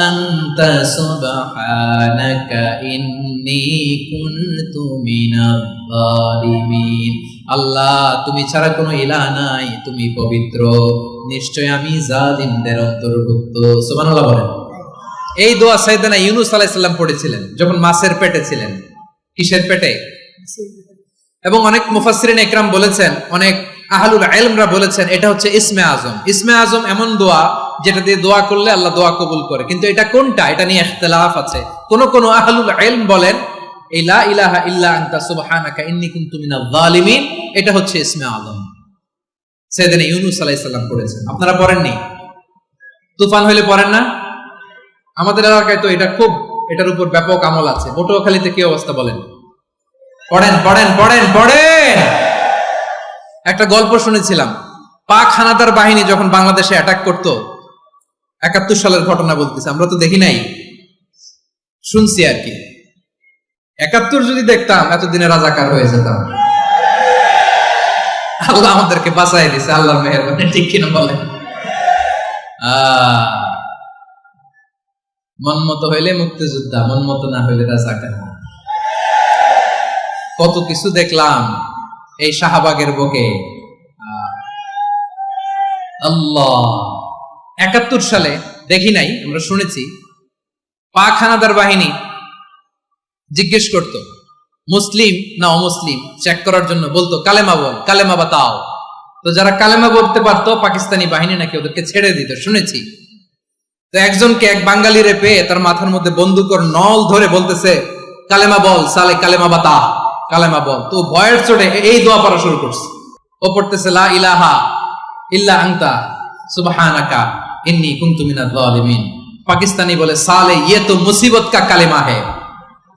আনতা সুবহানাকা ইন্নী কুনতু মিনাজ জালিমিন। আল্লাহ, তুমি ছাড়া কোনো ইলাহ নাই, তুমি পবিত্র, নিশ্চয় আমি জালিমদের অন্তর্ভুক্ত। সুবহানাল্লাহ বলেন। এই দোয়া সাইয়েদনা ইউনূস আলাইহিস সালাম পড়েছিলেন যখন মাছের পেটে ছিলেন। কিসের পেটে? এবং অনেক মুফাসসিরিন ইকরাম বলেছেন, অনেক আহলুল ইলমরা বলেছেন, এটা হচ্ছে ইসমে আজম। ইসমে আজম এমন দোয়া যেটা দিয়ে দোয়া করলে আল্লাহ দোয়া কবুল করে, কিন্তু এটা কোনটা, এটা নিয়ে ইখতিলাফ আছে। কোন কোন আহলুল ইলম বলেন এই লা ইলাহা ইল্লা আনতা সুবহানাকা ইন্নী কুনতু মিনাজ জালিমিন, এটা হচ্ছে ইসমে আজম। সাইয়েদনা ইউনূস আলাইহিস সালাম পড়েছেন, আপনারা পড়েননি? তুফান হইলে পড়েন না? আমাদের এলাকায় তো এটা খুব, এটার উপর ব্যাপক আমল আছে। পটুয়াখালীতে কি অবস্থা বলেন? পড়েন পড়েন পড়েন পড়েন। একটা গল্প শুনেছিলাম, পাক হানাদার বাহিনী যখন বাংলাদেশে অ্যাটাক করত, ৭১ সালের ঘটনা বলতেছে, আমরা তো দেখি নাই, শুনছি আর কি। ৭১ যদি দেখতাম এতদিনে রাজাকার হয়ে যেতাম। আল্লাহ আমাদেরকে বাঁচাই দিছে, আল্লাহর মেহেরবানি, ঠিক কিনা বলেন? মন মতো হইলে মুক্তিযোদ্ধা, মন মতো না হইলে রাজাকার। কত কিছু দেখলাম এই শাহবাগের বুকে। আল্লাহ, ৭১ সালে দেখি নাই, আমরা শুনেছি পাক হানাদার বাহিনী জিজ্ঞেস করতো মুসলিম না অমুসলিম চেক করার জন্য, বলতো কালেমা বল, কালেমা বাতাও। তো যারা কালেমা বলতে পারতো পাকিস্তানি বাহিনী নাকি ওদেরকে ছেড়ে দিত, শুনেছি। তো একজনকে এক বাঙালিরে পেয়ে তার মাথার মধ্যে বন্দুকের নল ধরে বলতেছে কালেমা বল সালে, কালেমা বাতা, কালেমা বল। তো ভয়ের চোটে এই দোয়া পড়া শুরু করছে। ও পড়তেছে লা ইলাহা ইল্লা আনতা সুবহানাকা ইন্নী কুনতু মিনাজ জালিমিন। পাকিস্তানি বলে সালে ये तो मुसीबत का কালেমা है।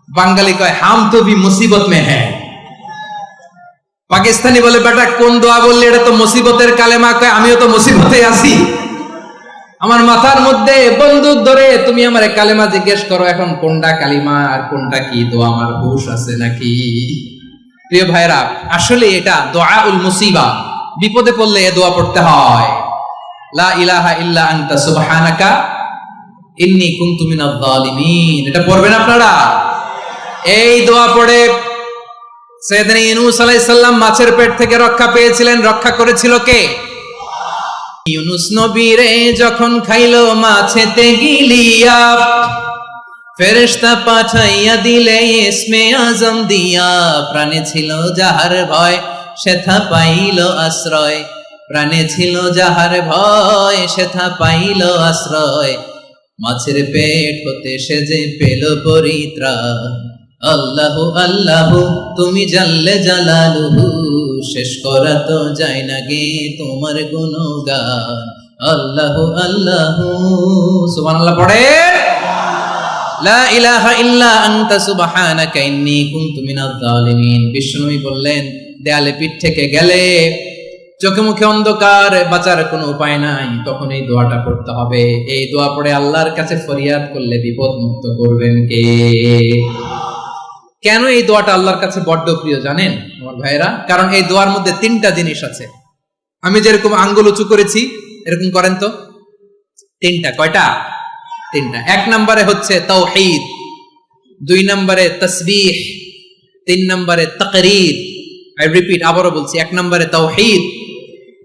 বাঙালি কয় হাম তো ভি মুসিবত মে হ্যায়। পাকিস্তানি বলে বেটা কোন দোয়া বললি, এটা তো মুসিবতের কালেমা। কয় আমিও তো মুসিবতে আছি, আমার মাথার মধ্যে বন্দুক ধরে তুমি আমারে কালেমা জিজ্ঞেস করো, এখন কোনটা কালিমা আর কোনটা কি দোয়া আমার হুঁশ আছে নাকি? প্রিয় ভাইরা, আসলে এটা দুআউল মুসিবা, বিপদে পড়লে এ দোয়া পড়তে হয়। লা ইলাহা ইল্লা আনতা সুবহানাকা ইন্নী কুনতু মিনাজ জালিমিন। এটা পড়বেন আপনারা। এই দোয়া পড়ে সাইয়েদনা ইউনূস আলাইহিস সালাম মাছের পেট থেকে রক্ষা পেয়েছিলেন। রক্ষা করেছিল কে? ইউনূস নবীরে যখন খাইলো মাছেতে গিলিয়া, ফেরেশতা পাঠাইয়া দিলে ইসমে আজম দিয়া। প্রাণে ছিল যাহার ভয় সেথা পাইল আশ্রয়, প্রাণে ছিল যাহার ভয় সেথা পাইল আশ্রয়। মাছের পেট হতে সে যে পেল পরিত্রাণ। আল্লাহু আল্লাহু তুমি জাল্লে জালালুহু, শেষ করা তো যায় না গে তোমার গুণগান। আল্লাহু আল্লাহু সুবহানাল্লাহ পড়ে। লা ইলাহা ইল্লা আনতা সুবহানাকা ইন্নী কুনতু মিনাজ জালিমিন। বিষ্ণুই বললেন দেয়ালে পিঠ থেকে গেলে, চোখে মুখে অন্ধকার, বাঁচার কোনো উপায় নাই, তখন এই দোয়াটা পড়তে হবে। এই দোয়া পড়ে আল্লাহর কাছে ফরিয়াদ করলে বিপদ মুক্ত করবেন কে? কেন এই দোয়াটা আল্লাহর কাছে বড্ড প্রিয় জানেন আমার ভাইরা? কারণ এই দোয়ার মধ্যে তিনটা জিনিস আছে। আমি যেরকম আঙ্গুল উঁচু করেছি এরকম করেন তো। তিনটা। কয়টা? তিনটা। এক নম্বরে হচ্ছে তাওহীদ, দুই নম্বরে তাসবিহ, তিন নম্বরে তাকরীর। আই রিপিট, আবারও বলছি, এক নম্বরে তাওহীদ,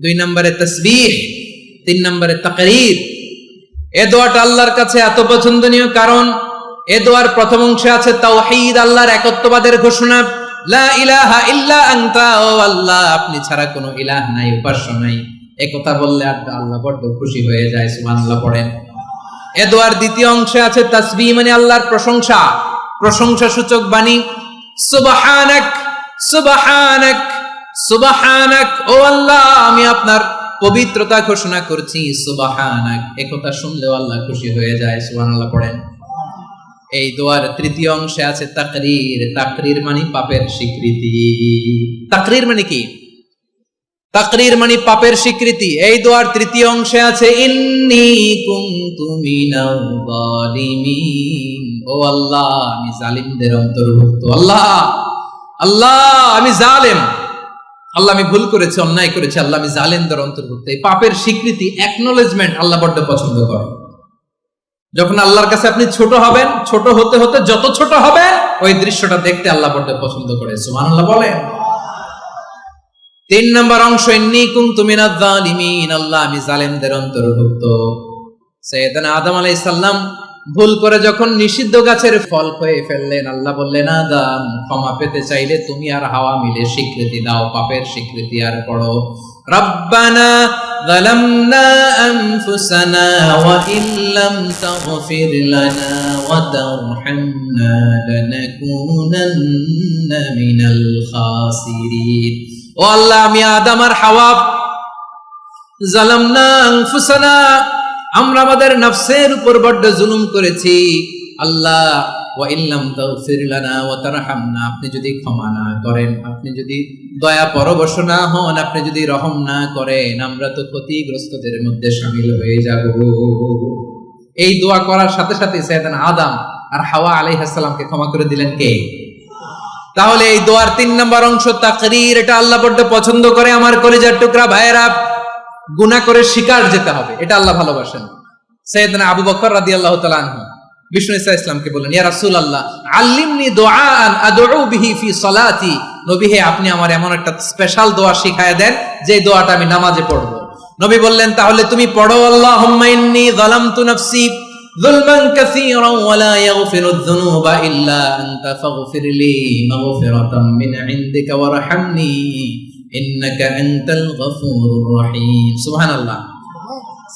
দুই নম্বরে তাসবিহ, তিন নম্বরে তাকরীর। এ দোয়াটা আল্লাহর কাছে এত পছন্দনীয় কারণ এ দোয়ার প্রথম অংশে আছে তাওহীদ, আল্লাহর একত্ববাদের ঘোষণা। লা ইলাহা ইল্লা আনতা, ও আল্লাহ আপনি ছাড়া কোনো ইলাহ নাই, উপাস্য নাই। এই কথা বললে আল্লাহ বড় খুশি হয়ে যায়। সুবহানাল্লাহ পড়েন। এ দোয়ার দ্বিতীয় অংশে আছে তাসবিহ, মানে আল্লাহর প্রশংসা, প্রশংসা সূচক বাণী। সুবহানাক সুবহানাক সুবহানাক, ও আল্লাহ আমি আপনার পবিত্রতা ঘোষণা করছি। সুবহানাক, এই কথা শুনলেও আল্লাহ খুশি হয়ে যায়। সুবহানাল্লাহ পড়েন। এই দোয়ার তৃতীয় অংশে আছে তাকরীর। তাকরীর মানে পাপের স্বীকৃতি। তাকরীর মানে কি? তাকরীর মানে পাপের স্বীকৃতি। এই দোয়ার তৃতীয় অংশে আছে ইন্নী কুনতু মিনাজ জালিমিন, ও আল্লাহ আমি জালিমদের অন্তর্ভুক্ত। আল্লাহ আল্লাহ আমি জালেম, আল্লাহ আমি ভুল করেছি, অন্যায় করেছি, আল্লাহ আমি জালেমদের অন্তর্ভুক্ত। এই পাপের স্বীকৃতি, অ্যাকনলেজমেন্ট আল্লাহ বড্ড পছন্দ করেন। যখন আল্লাহর কাছে আপনি ছোট হবেন, ছোট হতে হতে যত ছোট হবেন ওই দৃশ্যটা দেখতে আল্লাহ বড্ড পছন্দ করে। সুবহানাল্লাহ বলেন। তিন নম্বর অংশ ইন্নী কুনতু মিনাজ জালিমিন, আল্লাহ আমি জালেমদের অন্তর্ভুক্ত। সাইয়েদনা আদম আলাইহিস সালাম ভুল করে যখন নিষিদ্ধ গাছের ফল খেয়ে ফেললেন, আল্লাহ বললেন আদম ক্ষমা পেতে চাইলে তুমি আর হাওয়া মিলে স্বীকৃতি দাও, পাপের স্বীকৃতি আর পড়ো রব্বানা যালামনা আনফুসানা ওয়া ইল্লাম তাগফির লানা ওয়া তারহামনা লানাকুনান্না মিনাল খাসিরিন। ও আল্লাহ আমি আদম আর হাওয়া যালামনা আনফুসানা, আমরা আমাদের নফসের উপর বড্ড জুলুম করেছি। আল্লাহ ওয়া ইল্লাম তাগফির লানা ওয়া তারহামনা, আপনি যদি ক্ষমা না করেন, আপনি যদি দয়া পরবশ না হন, আপনি যদি রহম না করেন, আমরা তো ক্ষতিগ্রস্তদের মধ্যে শামিল হয়ে যাব। এই দোয়া করার সাথে সাথে সাইয়েদনা আদম আর হাওয়া আলাইহিস সালামকে ক্ষমা করে দিলেন কে? তাহলে এই দোয়ার তিন নম্বর অংশ তাকরীর, এটা আল্লাহ বড্ড পছন্দ করে। আমার কলিজার টুকরা ভাইয়েরা, গুনাহ করে শিকার যেতে হবে, এটা আল্লাহ ভালোবাসেন। সাইয়েদনা আবু বকর রাদিয়াল্লাহু তাআলা আনহু বিষ্ণু ঈসা ইসলামকে বললেন ইয়া রাসূলুল্লাহ আল্লিমনি দুআআন আদউ বিহি ফি সালাতি, নবী হে আপনি আমার এমন একটা স্পেশাল দোয়া শিখায়া দেন যে দোয়াটা আমি নামাজে পড়ব। নবী বললেন তাহলে তুমি পড়ো আল্লাহুম্মা ইন্নী যালামতু নাফসি যুলমান কাসীরান ওয়া লা ইয়াগফিরুয যুনুবা ইল্লা আনতা ফাগফির লি মাগফিরাতাম মিন ইনদিকা ওয়ারহামনি ইন্নাকা আনতাল গফুরুর রহিম। সুবহানাল্লাহ।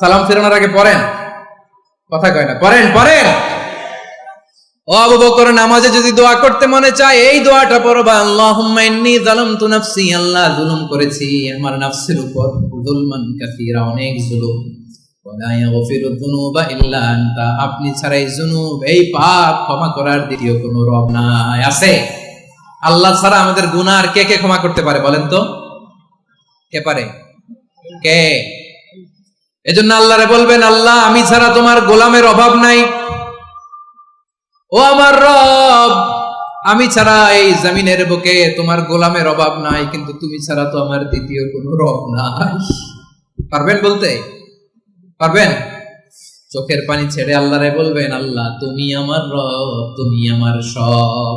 সালাম ফেরানোর আগে পড়েন, কথা কয় না, পড়েন পড়েন। ও আবু বকর, নামাজে যদি দোয়া করতে মনে চায় এই দোয়াটা পড়বা, আল্লাহুম্মা ইন্নী যালামতু নাফসি, আল্লাহ জুলুম করেছি আমার নফসের উপর, যুলমান কাসীরা, অনেক জুলুম, ওয়া লা ইয়াগফিরুয যুনুবা ইল্লা আনতা, আপনি ছাড়া এই জুনুব, এই পাপ ক্ষমা করার দ্বিতীয় কোনো রব নাই। আছে? আল্লাহ ছাড়া আমাদের গুনাহ আর কে কে ক্ষমা করতে পারে বলেন তো? কে পারে? কে? এজন্য আল্লাহরে বলবেন, আল্লাহ আমি ছাড়া তোমার গোলামের অভাব নাই, ও আমার রব আমি ছাড়া এই জমিনের বুকে তোমার গোলামের অভাব নাই, কিন্তু তুমি ছাড়া তো আমার দ্বিতীয় কোনো রব নাই। পারবেন বলতে? পারবেন? চোখের পানি ছেড়ে আল্লাহরে বলবেন, আল্লাহ তুমি আমার রব, তুমি আমার সব।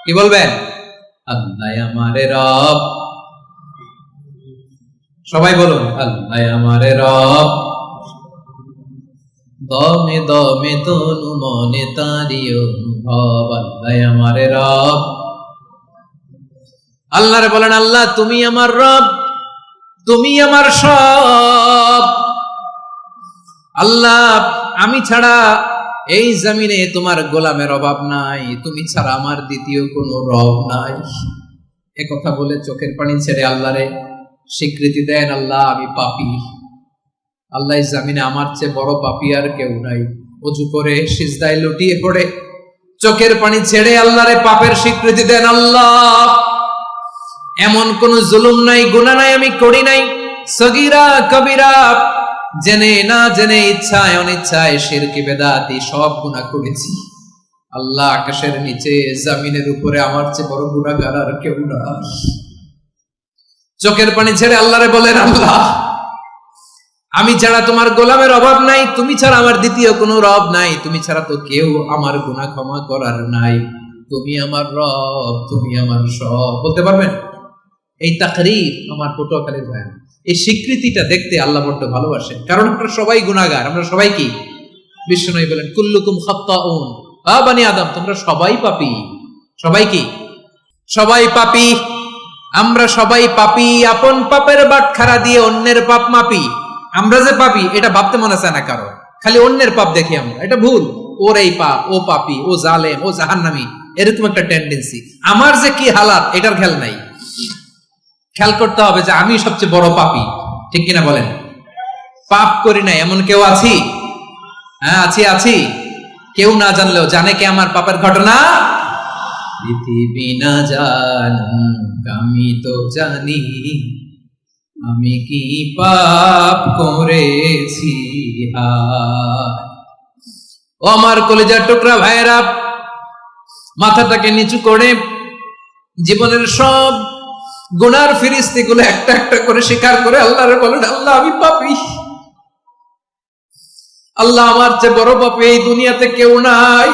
কি বলবেন? আল্লাহ আমারে রব। সবাই বলুন, আল্লাহ আমারে রব, দমে দমে তনু মনে তারি অনুভব, আল্লাহ আমারে রব। আল্লাহরে বলেন, আল্লাহ তুমি আমার রব, তুমি আমার সব। আল্লাহ আমি ছাড়া এই জমিনে তোমার গোলামের অভাব নাই, তুমি ছাড়া আমার দ্বিতীয় কোনো রব নাই। এ কথা বলে চোখের পানি ছেড়ে আল্লাহরে স্বীকৃতি দেন, আল্লাহ আমি পাপী, আল্লাহ জামিনে আমার চেয়ে বড় পাপী আর কেউ নাই। ওযু করে সিজদায় লুটিয়ে পড়ে চোখের পানি ছেড়ে আল্লাহরে পাপের স্বীকৃতি দেন, আল্লাহ এমন কোন জুলুম নাই, গুনাহ নাই আমি করি নাই, সগীরা কবিরা, জেনে না জেনে, ইচ্ছায় অনিচ্ছায়, শিরকি বেদাতি সব গুনাহ করেছি। আল্লাহ আকাশের নিচে জমিনের উপরে আমার চেয়ে বড় গুনাহগার আর কেউ নাই। চোখের পানি ছেড়ে আল্লাহরে বলেন, আল্লাহ আমি ছাড়া তোমার গোলামের অভাব নাই, তুমি ছাড়া আমার দ্বিতীয় কোনো রব নাই, তুমি ছাড়া তো কেউ আমার গুনাহ ক্ষমা করার নাই, তুমি আমার রব, তুমি আমার সব। বলতে পারবেন? এই তাকরীর আমার পটুয়াখালীর ভাই, এই স্বীকৃতিটা দেখতে আল্লাহ বড্ড ভালোবাসেন, কারণ আমরা সবাই গুনাহগার, আমরা সবাই কি? বিশ্বনবী বলেন, কুল্লুকুম খাত্তাউন, আ বানি আদম তোমরা সবাই পাপী। সবাই কি? সবাই পাপী। আমরা সবাই পাপী, আপন পাপের বাটখারা দিয়ে অন্যের পাপ মাপি। আমরা যে পাপী এটা ভাবতে মনে চায় না কারো, খালি অন্যের পাপ দেখি আমরা, এটা ভুল। ওর এই পাপ, ও পাপী, ও জালেম, ও জাহান্নামী, এরকম একটা টেন্ডেন্সি। আমার যে কি হালাত এটার খেয়াল নাই। খেয়াল করতে হবে যে আমি সবচেয়ে বড় পাপী, ঠিক কিনা বলেন? পাপ করি না এমন কেউ আছি? হ্যাঁ আছি, আছি। কেউ না জানলেও জানে কে আমার পাপের ঘটনা? পৃথিবী না জানুক আমি তো জানি, আমি কি পাপ করেছি। ও আমার কলিজার টুকরা ভাইয়েরা, মাথাটাকে নিচু করে জীবনের সব গুনার ফিরিস্তিগুলো একটা একটা করে স্বীকার করে আল্লাহরে বলেন, আল্লাহ আমি পাপী, আল্লাহ আমার চেয়ে বড় পাপী এই দুনিয়াতে কেউ নাই,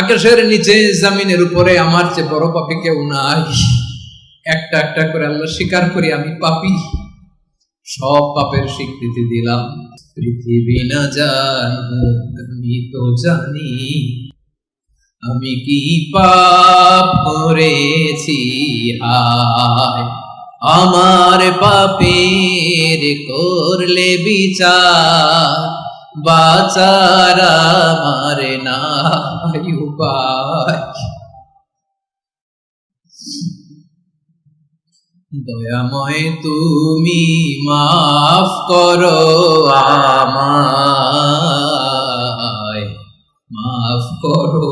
আকাশের নিচে জমিনের উপরে আমার চেয়ে বড় পাপী কেউ নাই। একটা একটা করে আল্লাহ স্বীকার করি আমি পাপী, সব পাপের স্বীকৃতি দিলাম। পৃথিবী না জানুক আমি তো জানি, আমি কি পাপ করেছি। হায় আমার পাপের করলে বিচার, বাঁচার আমার নাই উপায়। দয়াময় তুমি মাফ করো আমায়, মাফ করো।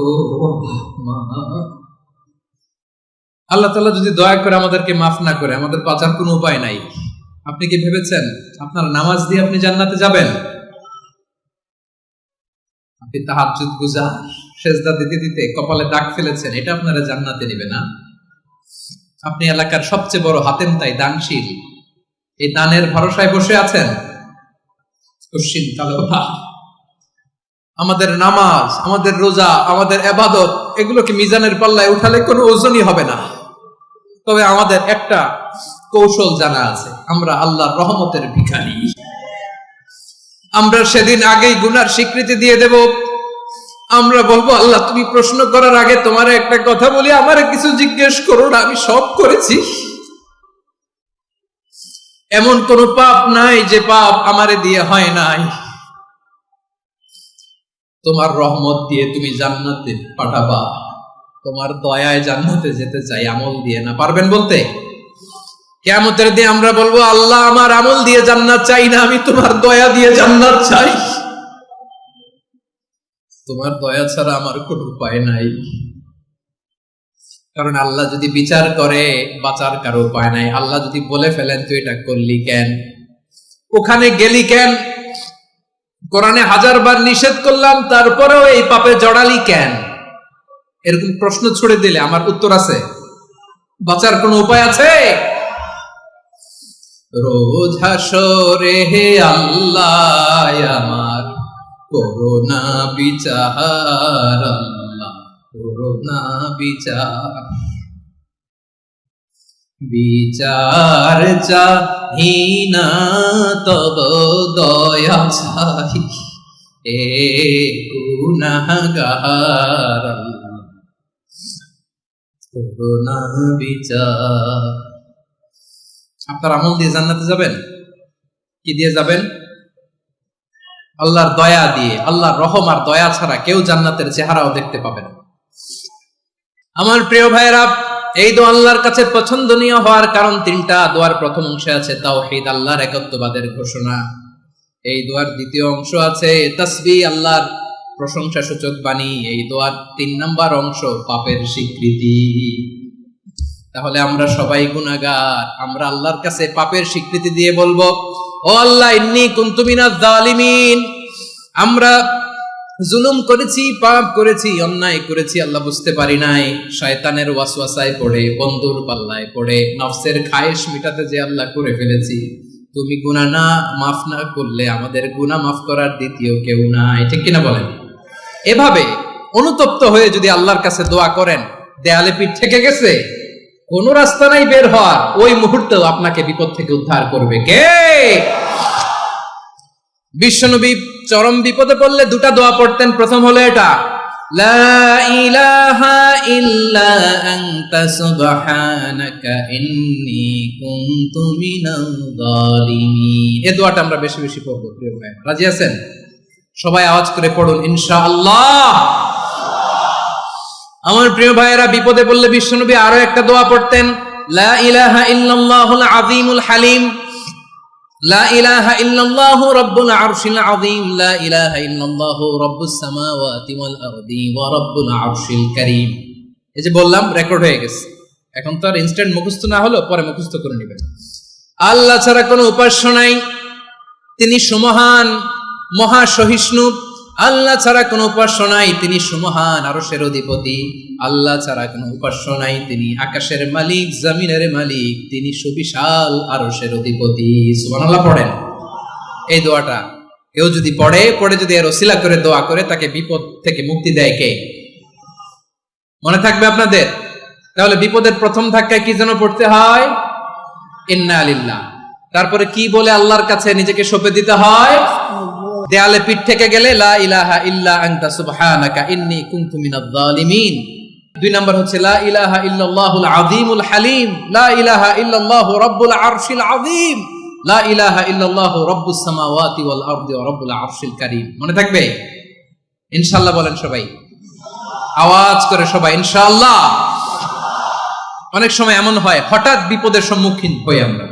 আল্লাহ তাআলা যদি দয়া করে আমাদেরকে মাফ না করে, আমাদের বাঁচার কোনো উপায় নাই। আপনি কি ভেবেছেন আপনার নামাজ দিয়ে আপনি জান্নাতে যাবেন? আপনি তাহাজ্জুদ গুজার, সেজদা দিতে দিতে কপালে দাগ ফেলেছেন, এটা আপনারা জান্নাতে নেবে না। আপনি এলাকার সবচেয়ে বড় হাতেম তাই দানশীল, এই দানের ভরসায় বসে আছেন, আমাদের নামাজ, আমাদের রোজা, আমাদের ইবাদত, এগুলোকে মিজানের পাল্লায় উঠালে কোনো ওজনই হবে না। তবে আমাদের একটা কৌশল জানা আছে, আমরা আল্লাহর রহমতের ভিখারি। আমরা সেদিন আগেই গুনার স্বীকৃতি দিয়ে দেব। আমরা বলবো, আল্লাহ তুমি প্রশ্ন করার আগে তোমার একটা কথা বলি, আমারে কিছু জিজ্ঞেস করো না, আমি সব করেছি। এমন কোন পাপ নাই যে পাপ আমারে দিয়ে হয় নাই। তোমার রহমত দিয়ে তুমি জান্নাতে পাঠাবা, তোমার দয়ায় জান্নাতে যেতে চাই, আমল দিয়ে না। পারবেন বলতে? কিয়ামতের দিন আমরা বলবো, আল্লাহ আমার আমল দিয়ে জান্নাত চাই না, আমি তোমার দয়া দিয়ে জান্নাত চাই। তোমার দয়া ছাড়া আমার কোনো উপায় নাই। কারণ আল্লাহ যদি বিচার করে, বাঁচার কারো উপায় নাই। আল্লাহ যদি বলে ফেলেন তুই এটা করলি কেন, ওখানে গেলি কেন, কোরআনে 1000 বার নিষেধ করলাম তারপরেও এই পাপে জড়ালি কেন, এরকম প্রশ্ন ছুড়ে দিলে আমার উত্তর আছে? বাঁচার কোনো উপায় আছে? রোজ হাসরে হে আল্লাহ আমার করোনা বিচার, আল্লাহ করোনা বিচার। বিচার চাহি না তব দয়া চাই, এ গুনাহগার, আল্লাহ করোনা বিচার। আপনার আমল দিয়ে জান্নাতে যাবেন? কি দিয়ে যাবেন? আল্লাহর দয়া দিয়ে। আল্লাহর রহম আর দয়া ছাড়া কেউ জান্নাতের চেহারাও দেখতে পাবে না। আমার প্রিয় ভাইরা, এই দোয়া আল্লাহর কাছে পছন্দনীয় হওয়ার কারণ 3টা। দোয়ার প্রথম অংশে আছে তাওহীদ, আল্লাহর একত্ববাদের ঘোষণা। এই দোয়ার দ্বিতীয় অংশ আছে তাসবিহ, আল্লাহর প্রশংসা সূচক বাণী। এই দোয়ার 3 নাম্বার অংশ পাপের স্বীকৃতি। তাহলে আমরা সবাই গুনাহগার। আমরা আল্লাহর কাছে পাপের স্বীকৃতি দিয়ে বলবো, ও আল্লাহ ইন্নী কুনতু মিনাজ জালিমিন, আমরা জুলুম করেছি, পাপ করেছি, অন্যায় করেছি, আল্লাহ বুঝতে পারি নাই, শয়তানের ওয়াসওয়াসায় পড়ে, বন্ধুর পাল্লায় পড়ে, নফসের খায়েশ মিটাতে যে আল্লাহ করে ফেলেছি। তুমি গুনাহ না মাফ না করলে আমাদের গুনাহ মাফ করার দ্বিতীয় কেউ নাই। ঠিক কিনা বলেন? এভাবে অনুতপ্ত হয়ে যদি আল্লাহর কাছে দোয়া করেন, দেয়ালে পিঠ থেকে গেছে, কোন রাস্তা নাই বের হওয়ার, ওই মুহূর্তেও আপনাকে বিপদ থেকে উদ্ধার করবে কে? বিশ্বনবী চরম বিপদে পড়লে 2টা দোয়া পড়তেন। প্রথম হলো এটা, লা ইলাহা ইল্লা আনতা সুবহানাকা ইন্নী কুনতু মিনাল জালিমিন। এই দোয়াটা আমরা বেশি বেশি পড়ব প্রিয় ভাই। রাজি আছেন? সবাই আওয়াজ করে পড়ুন ইনশাআল্লাহ। আমার প্রিয় ভাইয়েরা, বিপদে পড়লে বিশ্বনবী আরো একটা দোয়া পড়তেন, লা ইলাহা ইল্লাল্লাহুল আযীমুল হালিম, লা ইলাহা ইল্লাল্লাহু রাব্বুল আরশিল আযীম, লা ইলাহা ইল্লাল্লাহু রাব্বুস সামাওয়াতি ওয়াল আরদি ওয়া রাব্বুল আরশিল কারীম। এই যে বললাম, রেকর্ড হয়ে গেছে। এখন তো আর ইনস্ট্যান্ট মুখস্থ না হলো, পরে মুখস্থ করে নেবেন। আল্লাহ ছাড়া কোনো উপাস্য নাই, তিনি সুমহান, মহা সহিষ্ণু। আল্লাহ ছাড়া কোনো উপাস্য নাই, তিনি সুমহান, আরশের অধিপতি। আল্লাহ ছাড়া কোনো উপাস্য নাই, তিনি আকাশের মালিক, জমিনের মালিক, তিনি সুবিশাল আরশের অধিপতি। সুবহানাল্লাহ পড়েন। এই দোয়াটা কেউ যদি পড়ে যদি এর ওসিলা করে দোয়া করে, তাকে বিপদ থেকে মুক্তি দেয় কে? মনে থাকবে আপনাদের? তাহলে বিপদের প্রথম ধাক্কায় কি যেন পড়তে হয়? ইন্না লিল্লাহ। তারপরে কি বলে আল্লাহর কাছে নিজেকে সঁপে দিতে হয়? দেয়ালে পিঠ থেকে গেলে লা ইলাহা ইল্লা আনতা সুবহানাকা ইন্নী কুনতু মিনাজ জালিমিন। 2 নাম্বার হচ্ছে লা ইলাহা ইল্লাল্লাহুল আযীমুল হালিম, লা ইলাহা ইল্লাল্লাহু রাব্বুল আরশিল আযীম, লা ইলাহা ইল্লাল্লাহু রাব্বুস সামাওয়াতি ওয়াল আরদি ওয়া রাব্বুল আরশিল কারীম। মনে থাকবে? ইনশাআল্লাহ বলেন সবাই, আওয়াজ করে সবাই ইনশাআল্লাহ। অনেক সময় এমন হয়, হঠাৎ বিপদের সম্মুখীন হই আমরা,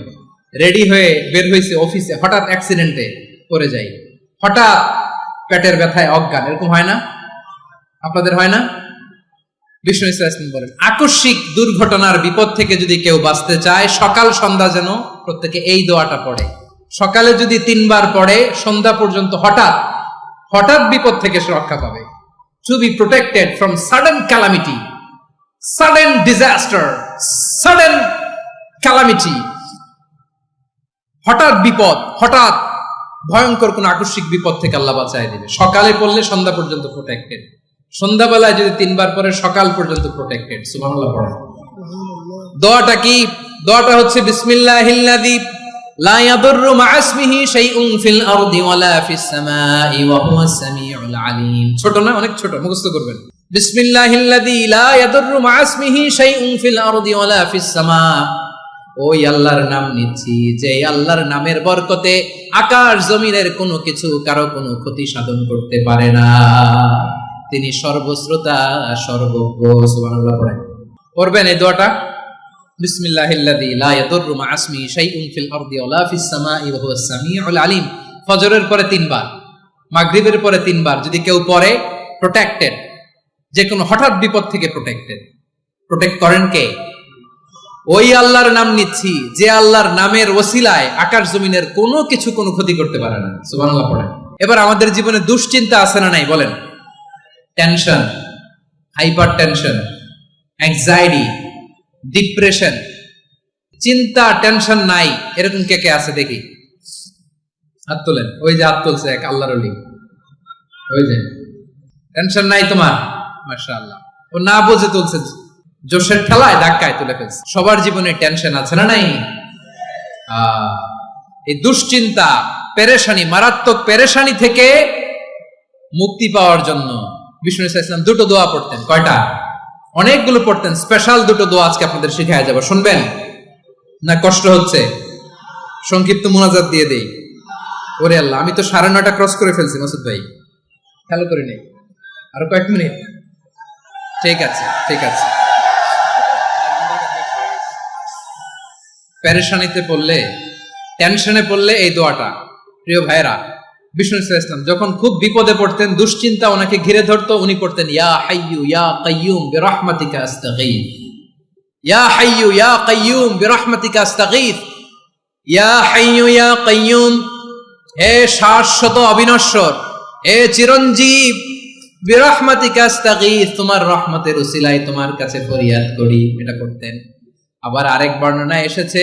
রেডি হয়ে বের হইছে অফিসে, হঠাৎ অ্যাক্সিডেন্টে পড়ে যাই, হঠাৎ পেটের ব্যথায় অজ্ঞান, এরকম হয় না? আপনাদের হয় না? বিষ্ণু ইসলাম বলেন, আকস্মিক দুর্ঘটনার বিপদ থেকে যদি কেউ বাঁচতে চায়, সকাল সন্ধ্যা যেন প্রত্যেকে এই দোয়াটা পড়ে। সকালে যদি 3 বার পড়ে, সন্ধ্যা পর্যন্ত হঠাৎ বিপদ থেকে সে রক্ষা পাবে। To be protected from sudden calamity, sudden disaster, sudden calamity. হঠাৎ বিপদ, হঠাৎ ভয়ঙ্কর কোন আকস্মিক বিপদ থেকে আল্লাহ বাঁচায় দিবে। সকালে পড়লে সন্ধ্যা পর্যন্ত প্রোটেক্টেড, সন্ধ্যাবেলায় যদি 3 বার পরে সকাল পর্যন্ত প্রোটেক্টেড। সুবহানাল্লাহ পড়েন। দোয়াটা কি? দোয়াটা হচ্ছে বিসমিল্লাহিল্লাযী লা ইয়াদুররু মা ইসমিহি শাইউন ফিল আরদি ওয়ালা ফিস সামাই ওয়া হুয়াস সামিউল আলিম। ছোট না, অনেক ছোট, মুখস্থ করবেন। বিসমিল্লাহিল্লাযী লা ইয়াদুররু মা ইসমিহি শাইউন ফিল আরদি ওয়ালা ফিস সামা। ওই আল্লাহর নাম নিচ্ছি যে আল্লাহর নামের বরকতে আকাশ জমিনের কোনো কিছু কারো কোনো ক্ষতি সাধন করতে পারে না। তিনি সর্বশ্রোতা সর্বজ্ঞ। সুবহানাল্লাহ পড়েন, পড়বেন এই দোয়াটা। বিসমিল্লাহিল্লাযী লা ইয়াদুররু মা ইসমিহি শাইউন ফিল আরদি ওয়ালা ফিস সামাই ওয়া হুয়াস সামিউল আলিম। ফজরের পরে 3 বার, মাগরিবের পরে 3 বার যদি কেউ পড়ে প্রোটেক্টেড, যে কোনো হঠাৎ বিপদ থেকে প্রোটেক্টেড। প্রোটেক্ট করেন কে? ওই আল্লাহর নাম নিচ্ছি যে আল্লাহর নামের ওসিলায় আকাশ জমিনের কোনো কিছু কোনো ক্ষতি করতে পারে না। সুবহানাল্লাহ পড়েন। এবার আমাদের জীবনে দুশ্চিন্তা আছে না নাই বলেন? Tension, hyper tension, anxiety, depression, চিন্তা, টেনশন নাই এরকম কে কে আছে দেখি, হাত তোলেন। ওই যে হাত তুলছে এক আল্লাহর ওলি, ওই যে টেনশন নাই তোমার, মাশাআল্লাহ। ও না বুঝে তুলছে, জোশের ঠেলায় ধাক্কায় তুলে ফেলছে। সবার জীবনে টেনশন আছে না নাই? এই দুশ্চিন্তা, পেরেশানি, মারাত্মক পেরেশানি থেকে মুক্তি পাওয়ার জন্য বিষ্ণু ইসলাম 2টো দোয়া পড়তেন। কয়টা? অনেকগুলো পড়তেন। স্পেশাল 2টো দোয়া আজকে আপনাদের শিখায় যাব, শুনবেন না? কষ্ট হচ্ছে? সংক্ষিপ্ত মুনাজাত দিয়ে দেই। ওরে আল্লাহ, আমি তো 9:30 ক্রস করে ফেলছি মাসুদ ভাই, খেয়াল করি নাই। আরো কয়েক মিনিট, ঠিক আছে ঠিক আছে। পেরেশানিতে পড়লে, টেনশনে পড়লে এই দোয়াটা, প্রিয় ভাইরা, বিষ্ণু ইসলাম যখন খুব বিপদে পড়তেন, দুশ্চিন্তা ওনাকে ঘিরে ধরতো, উনি পড়তেন ইয়া হাইয়ু ইয়া কাইয়ুম বিরহমাতিকা আস্তাগীথ, ইয়া হাইয়ু ইয়া কাইয়ুম বিরহমাতিকা আস্তাগীথ, ইয়া হাইয়ু ইয়া কাইয়ুম, হে শাশ্বত অবিনশ্বর, হে চিরঞ্জীব, বিরহমাতিকা আস্তাগীথ, তোমার রহমতের উসিলায় তোমার কাছে ফরিয়াদ করি। এটা করতেন। আবার আরেক বর্ণনায় এসেছে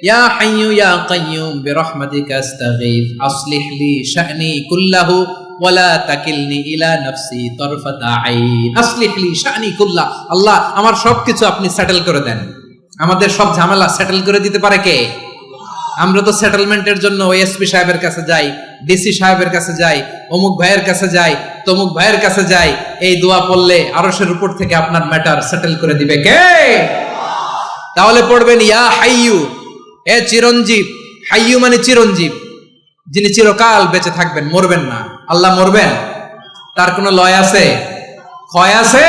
ইয়া হাইয়ু ইয়া কাইয়ুম বিরহমাতিকা আস্তাগীথ আসলিহ লি শা'নি কুল্লাহু ওয়ালা তাকিলনি ইলা নাফসি তারফাতা আইন। আসলিহ লি শা'নি কুল্লাহ, আল্লাহ আমার সবকিছু আপনি সেটেল করে দেন। আমাদের সব ঝামেলা সেটেল করে দিতে পারে কে? আমরা তো সেটেলমেন্টের জন্য ওএসপি সাহেবের কাছে যাই, ডিসি সাহেবের কাছে যাই, অমুক ভাইয়ের কাছে যাই, তমুক ভাইয়ের কাছে যাই। এই দোয়া পড়লে আরশের উপর থেকে আপনার ম্যাটার সেটেল করে দিবে কে? তাহলে পড়বেন ইয়া হাইয়ু, হে চিরঞ্জীব। হাইয়ু মানে চিরঞ্জীব, যিনি চিরকাল বেঁচে থাকবেন, মরবেন না। আল্লাহ মরবেন? তার কোনো লয় আছে? ক্ষয় আছে?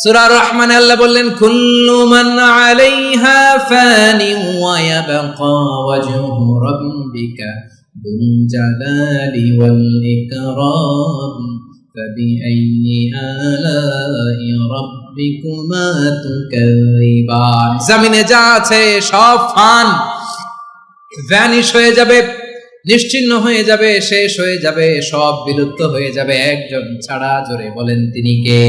সূরা রহমানে আল্লাহ বললেন কুল্লু মান আলাইহা ফানি ওয়া ইয়াবকা ওয়াজহু রাব্বিকা যুল জালালি ওয়াল ইকরাম ফাবিআইয়ি আলাই রাব্বিকুমা তুকাযিবান। জমিনে যা আছে সব ফান, ভ্যানিশ হয়ে যাবে, নিশ্চিহ্ন হয়ে যাবে, শেষ হয়ে যাবে, সব বিলুপ্ত হয়ে যাবে একজন ছাড়া। জোরে বলেন তিনি কে?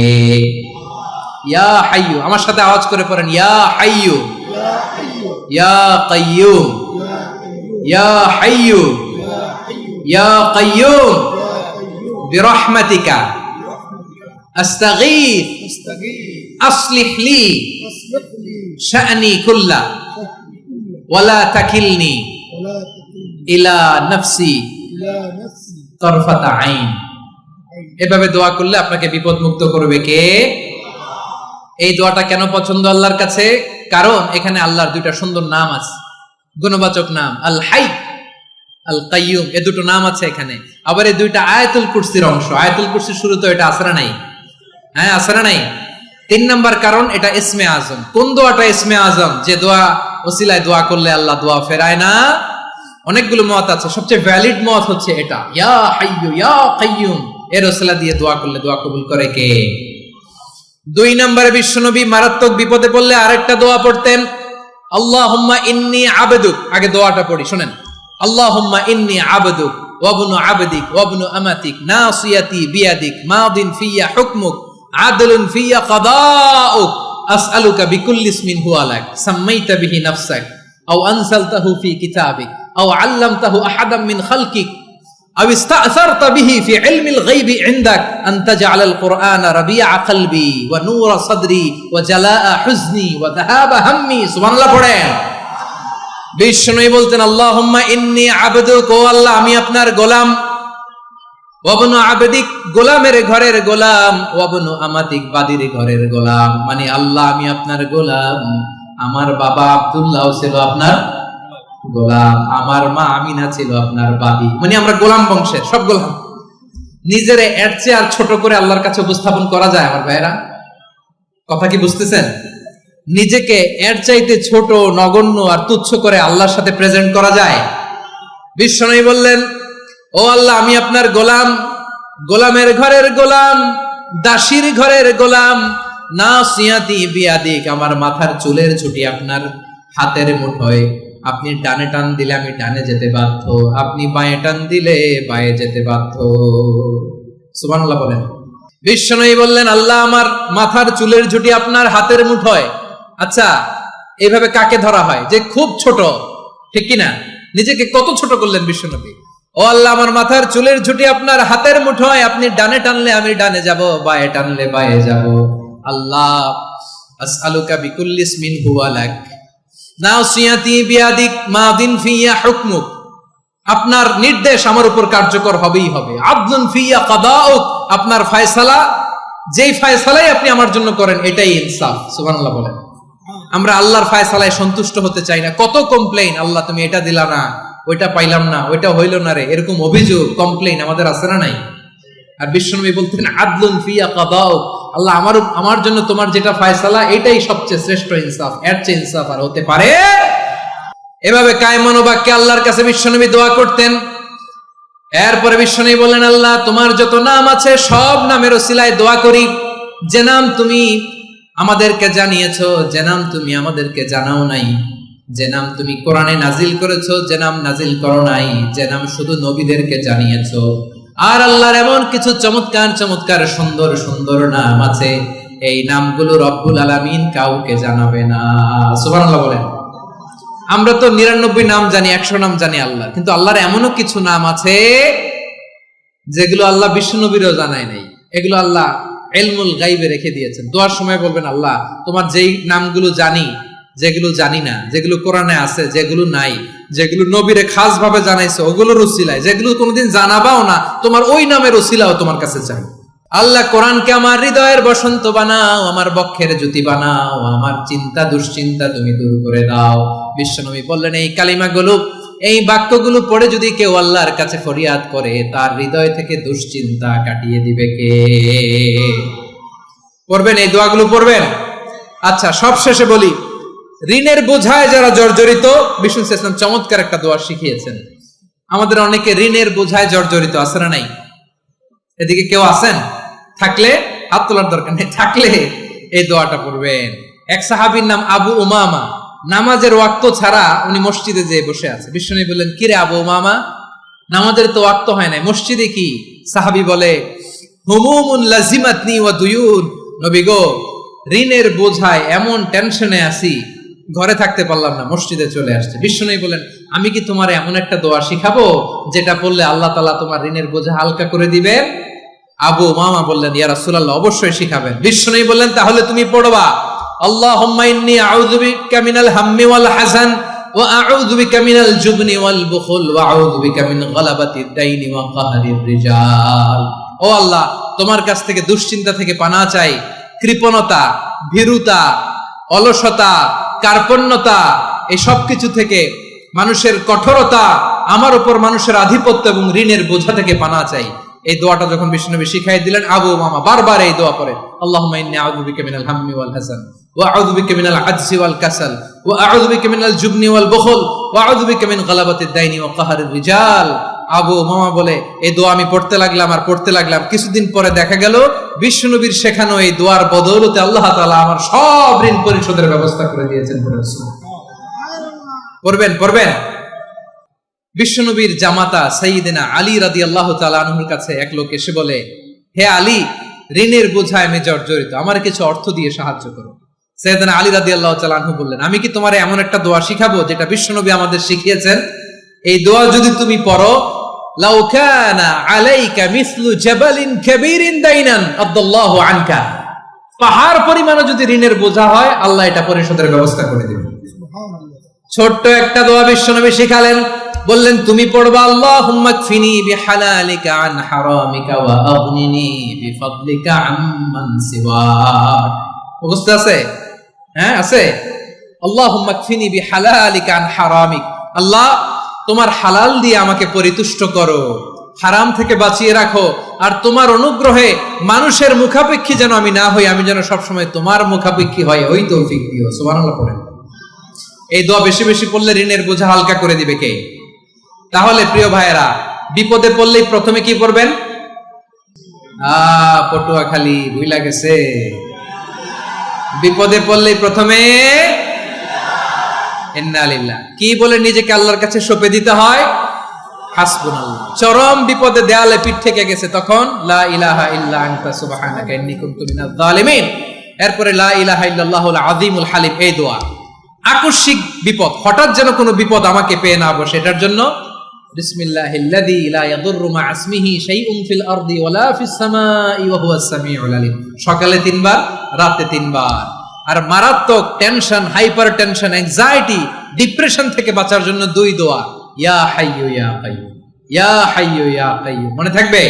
ইয়া হাইয়ু, আমার সাথে আওয়াজ করে পড়েন ইয়া হাইয়ু ইয়া কাইয়ুম ইয়া হাইয়ু ইয়া কাইয়ুম বিরহমাতিকা আস্তাগীথ আসলিহ লি শা'নি কুল্লা ওয়ালা তাকিলনি ইলা নাফসি তারফাতা আইন। এভাবে দোয়া করলে আপনাকে বিপদ মুক্ত করবে কে? এই দোয়াটা কেন পছন্দ আল্লাহর কাছে? কারণ এখানে আল্লাহর 2টা সুন্দর নাম আছে, গুণবাচক নাম, আল হাই, আল কাইয়ুম। এই 2টো নাম আছে এখানে। আবার এই 2টা আয়াতুল কুরসির অংশ। আয়াতুল কুরসির শুরুতে এটা আছে না নাই? হ্যাঁ, আছে না নাই? 3 নাম্বার কারণ এটা ইসমে আজম। কোন দোয়াটা ইসমে আজম? যে দোয়া ওসিলায় দোয়া করলে আল্লাহ দোয়া ফেরায় না। অনেকগুলো মত আছে, সবচেয়ে ভ্যালিড মত হচ্ছে এটা, ইয়া হাইয়ু ইয়া কাইয়ুম। এর ওসিলা দিয়ে দোয়া করলে দোয়া কবুল করে কে? 2 নম্বরে বিশ্বনবী মারাত্মক বিপদে পড়লে আরেকটা দোয়া পড়তেন, আল্লাহুম্মা ইন্নী আবদুক। আগে দোয়াটা পড়ি, শুনেন। আল্লাহুম্মা ইন্নী আবদুক ওয়া ইবনু আবদিক ওয়া ইবনু আমাতিক নাসিয়াতি বিয়াদিক মাদিন ফিয়া হুকমুক আদলুন ফিয়া কাদাউক আসআলুকা বিকুল্লি ইসমিন হুয়া লাক সাম্মাইতা বিহি নাফসাক আও আনসালতাহু ফি কিতাবিক আও আল্লামতাহু আহাদাম মিন খালকিক أو استأثرت به في علم الغيب عندك أن تجعل القرآن ربيع قلبي ونور صدري وجلاء حزني وذهاب همي. سبحان الله পড়েন। বিষ্ণুই বলতেন আল্লাহুম্মা ইন্নী আবদুক, ও আল্লাহ আমি আপনার গোলাম, ওয়াবনু আবদিক গোলামের ঘরের গোলাম, ওয়াবনু আমাতিক বাদির ঘরের গোলাম। মানে আল্লাহ আমি আপনার গোলাম, আমার বাবা আব্দুল্লাহ ছিল আপনার গোলাম, আমার মা আমিনা ছিল আপনার বাদী। মানে আমরা গোলাম বংশের সব গোলাম। নিজের এর চেয়ে আর ছোট করে আল্লাহর কাছে উপস্থাপন করা যায় আমার ভাইরা? কথা কি বুঝতেছেন? নিজেকে এর চাইতে ছোট, নগণ্য আর তুচ্ছ করে আল্লাহর সাথে প্রেজেন্ট করা যায়? বিশ্বনবী বললেন, ও আল্লাহ আমি আপনার গোলাম, গোলামের ঘরের গোলাম, দাসীর ঘরের গোলাম, নাসিয়াতি বিয়াদিক, আমার মাথার চুলের ছুটি আপনার হাতের মুঠোয়, আপনি ডানে টান দিলে আমি ডানে যেতে বাধ্য, আপনি বাঁয়ে টান দিলে বাঁয়ে যেতে বাধ্য। সুবহানাল্লাহ বলেন। বিশ্বনবী বললেন, আল্লাহ আমার মাথার চুলের ঝুঁটি আপনার হাতের মুঠোয়। আচ্ছা, এইভাবে কাকে ধরা হয়? যে খুব ছোট, ঠিক কিনা? নিজেকে কত ছোট করলেন বিশ্বনবী। ও আল্লাহ আমার মাথার চুলের ঝুঁটি আপনার হাতের মুঠোয়, আপনি ডানে টানলে আমি ডানে যাব, বাঁয়ে টানলে বাঁয়ে যাব। আল্লাহ আসআলুকা বিকুল্লি ইসমিন হুয়া লাক নাসিয়াতি বিয়াদিক মাদিন ফিয়া হুকমুক, আপনার নির্দেশ আমার উপর কার্যকর হবেই হবে। আদলুন ফিয়া কাদাউক, আপনার ফয়সালা, যেই ফয়সালাই আপনি আমার জন্য করেন এটাই ইনসাফ। সুবহানাল্লাহ বলেন। আমরা আল্লাহর ফয়সালায় সন্তুষ্ট হতে চাই না। কত কমপ্লেইন, আল্লাহ তুমি এটা দিলা না, ওইটা পাইলাম না, ওইটা হইল না রে, এরকম অভিযোগ কমপ্লেইন আমাদের আছে না নাই? আর বিশ্বনবী বলতেন আদলুন ফিয়া কাদাউক, আল্লাহ আমার জন্য তোমার যেটা ফয়সালা এটাই সবচেয়ে শ্রেষ্ঠ ইনসাফ, এর চেয়ে ইনসাফ আর হতে পারে? এভাবে কায় মনোবাক্যে আল্লাহর কাছে বিশ্বনবী দোয়া করতেন। এরপরে বিশ্বনবী বললেন, আল্লাহ তোমার যত নাম আছে সব নামের ওসিলায় দোয়া করি, যে নাম তুমি আমাদেরকে জানিয়েছো, যে নাম তুমি আমাদেরকে জানাও নাই, যে নাম তুমি কোরআনে নাজিল করেছো, যে নাম নাজিল করো নাই, যে নাম শুধু নবীদেরকে জানিয়েছো। আর আল্লাহর এমন কিছু চমৎকার চমৎকার সুন্দর সুন্দর নাম আছে, এই নামগুলো রব্বুল আলামিন কাউকে জানাবে না। সুবহানাল্লাহ বলেন। আমরা তো 99 নাম জানি, 100 নাম জানি আল্লাহ, কিন্তু আল্লাহর এমনও কিছু নাম আছে যেগুলো আল্লাহ বিশ্বনবীরও জানায় নাই। এগুলো আল্লাহ ইলমুল গায়বে রেখে দিয়েছেন। দোয়ার সময় বলবেন, আল্লাহ তোমার যেই নামগুলো জানি, যেগুলো জানি না, যেগুলো কোরআনে আছে, যেগুলো নাই, যেগুলো নবীরে খাস ভাবে জানাইছো ওগুলোর উসিলায়, যেগুলো কোনোদিন জানাবাও না তোমার ওই নামের উসিলাও তোমার কাছে চাই। আল্লাহ কোরআনকে আমার হৃদয়ের বসন্ত বানাও, আমার বক্ষের জ্যোতি বানাও, আমার চিন্তা দুশ্চিন্তা তুমি দূর করে দাও। বিশ্বনবী বললেন, এই কালিমাগুলো, এই বাক্যগুলো পড়ে যদি কেউ আল্লাহর কাছে ফরিয়াদ করে, তার হৃদয় থেকে দুশ্চিন্তা কাটিয়ে দিবে কে? পড়বেন, এই দোয়াগুলো পড়বেন। আচ্ছা, সব শেষে বলি, ঋণের বোঝায় যারা জর্জরিত, বিষ্ণু ইসলাম চমৎকার একটা দোয়া শিখিয়েছেন। আমাদের অনেকে ঋণের বোঝায় জর্জরিত, আছে না নাই? এদিকে কেউ আছেন? থাকলে হাত তোলার দরকার নেই, থাকলে এই দোয়াটা পড়বেন। এক সাহাবীর নাম আবু উমামা, নামাজের ওয়াক্ত ছাড়া উনি মসজিদে যেয়ে বসে আছে। বিষ্ণু বললেন, কিরে আবু উমামা, নামাজের তো ওয়াক্ত হয় নাই, মসজিদে কি? সাহাবী বলে, হুমুমুন লাজিমাতনি ওয়া দুয়ুন, নবী গো ঋণের বোঝায় এমন টেনশনে আছি, ঘরে থাকতে পারলাম না, মসজিদে চলে আসছে। বিশ্বনবী বলেন, আমি কি তোমার এমন একটা দোয়া শিখাবো যেটা পড়লে আল্লাহ তাআলা তোমার ঋণের বোঝা হালকা করে দিবেন? আবু উমামা বললেন, ইয়া রাসূলুল্লাহ, অবশ্যই শিখাবেন। বিশ্বনবী বললেন, তাহলে তুমি পড়বা, আল্লাহুম্মা ইন্নী আউযু বিকা মিনাল হাম্মি ওয়াল হাযান ওয়া আউযু বিকা মিনাল জুবনি ওয়াল বুখল ওয়া আউযু বিকা মিন গালাবাতিদ দাইনি ওয়া কাহরির রিজাল। ও আল্লাহ, তোমার কাছ থেকে দুশ্চিন্তা থেকে পানাহ চাই, কৃপণতা, ভীরুতা, অলসতা, কার্পণ্যতা, এই সব কিছু থেকে, মানুষের কঠোরতা, আমার উপর মানুষের আধিপত্য এবং ঋণের বোঝা থেকে পানাহ চাই। এই দোয়াটা যখন বিষ্ণুনবী শিখাই দিলেন, আবু উমামা বারবার এই দোয়া পড়ে, আল্লাহুম্মা ইন্নী আউযু বিকা মিনাল হাম্মি ওয়াল হাযান ওয়া আউযু বিকা মিনাল আজজি ওয়াল কাসাল ওয়া আউযু বিকা মিনাল জুবনি ওয়াল বুখল ওয়া আউযু বিকা মিন গালাবাতিদ দাইনি ওয়া কাহরির রিজাল। আবু উমামা বলে, এই দোয়া আমি পড়তে লাগলাম আর পড়তে লাগলাম, কিছুদিন পরে দেখা গেল বিশ্বনবীর শেখানো এই দোয়ার বদৌলতে আল্লাহ তাআলা আমার সব ঋণ পরিশোধের ব্যবস্থা করে দিয়েছেন। পড়বেন, পড়বেন। বিশ্বনবীর জামাতা সাইয়্যিদিনা আলী রাদিয়াল্লাহু তাআলা আনহুর কাছে এক লোক এসে বলে, হে আলী, ঋণের বোঝায় আমি জর্জরিত, আমার কিছু অর্থ দিয়ে সাহায্য করো। সাইয়্যিদিনা আলী রাদিয়াল্লাহু তাআলা আনহু বললেন, আমি কি তোমারে এমন একটা দোয়া শিখাবো যেটা বিশ্বনবী আমাদের শিখিয়েছেন? এই দোয়া যদি তুমি পড়ো, লাউ কানা আলাইকা মিসলু জাবালিন কাবীরিন দাইনান আদাল্লাহু আনকা, পাহাড় পরিমাণে যদি ঋণের বোঝা হয়, আল্লাহ এটা পরিশোধের ব্যবস্থা করে দিবেন। সুবহানাল্লাহ। ছোট্ট একটা দোয়া বিশ্বনবী শিখালেন, বললেন তুমি পড়বা আল্লাহুম্মা কফিনি বিহালালিকা আন হারামিকা ওয়া আগনিনি বিফাদলিকা আম্মান সিওয়াক। মুখস্থ আছে? হ্যাঁ আছে। আল্লাহুম্মা কফিনি বিহালালিকা আন হারামিক, আল্লাহ তোমার হালাল দিয়ে আমাকে পরিতুষ্ট করো, হারাম থেকে বাঁচিয়ে রাখো, আর তোমার অনুগ্রহে মানুষের মুখাপেক্ষী যেন আমি না হই, আমি যেন সবসময় তোমার মুখাপেক্ষী হয়, ওই তৌফিক দিও। সুবহানাল্লাহ পড়েন। এই দোয়া বেশি বেশি পড়লে ঋণের বোঝা হালকা করে দিবে কে? তাহলে প্রিয় ভাইয়েরা, বিপদে পড়লেই প্রথমে কি পড়বেন? পটুয়াখালী ভুইলা গেছে। বিপদে পড়লেই প্রথমে ইন্না লিল্লাহ কি বলে নিজেকে আল্লাহর কাছে সঁপে দিতে হয়? হাসবুনাল্লাহ। চরম বিপদে দেয়ালে পিঠ থেকে গেছে, তখন লা ইলাহা ইল্লা আনতা সুবহানাকা ইন্নী কুনতু মিনাজ জালিমিন। এরপরে লা ইলাহা ইল্লাল্লাহুল আযীমুল হালিম, এই দোয়া। আকস্মিক বিপদ, হঠাৎ যেন কোনো বিপদ আমাকে পেয়ে না বসে, এটার জন্য বিসমিল্লাহিল্লাযী লা ইয়াদুররু মা ইসমিহি শাইউন ফিল আরদি ওয়ালা ফিস সামাই ওয়া হুয়াস সামিউল আলিম। সকালে 3 বার, রাতে 3 বার। আর মারাত্মক tension, hyper tension, anxiety, depression থেকে বাঁচার জন্য 2 দোয়া, ইয়া হাইয়্যু ইয়া কাইয়্যুম, ইয়া হাইয়্যু ইয়া কাইয়্যুম, মনে থাকবে?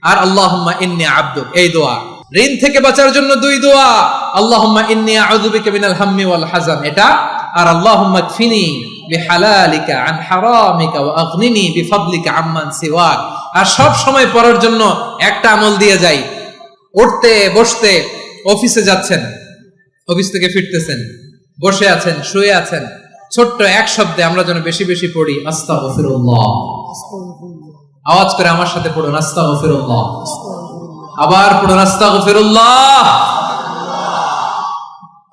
আর আল্লাহুম্মা ইন্নী আবদুক, এই দোয়া। ঋণ থেকে বাঁচার জন্য 2 দোয়া, আল্লাহুম্মা ইন্নী আউযু বিকা মিনাল হাম্মি ওয়াল হাযান, এটা। আর আল্লাহুম্মা কফিনি বিহালালিকা আন হারামিকা ওয়া আগনিনি বিফাদলিকা আম্মান সিওয়াক। আর সব সময় পড়ার জন্য একটা আমল দিয়ে যাই, উঠতে বসতে, অফিসে যাচ্ছেন, অফিস থেকে ফিরতেছেন, বসে আছেন, শুয়ে আছেন, ছোট্ট এক শব্দে আমরা যেন বেশি বেশি পড়ি আস্তাগফিরুল্লাহ। আওয়াজ করে আমার সাথে পড়ুন আস্তাগফিরুল্লাহ। আবার পড়ুন আস্তাগফিরুল্লাহ।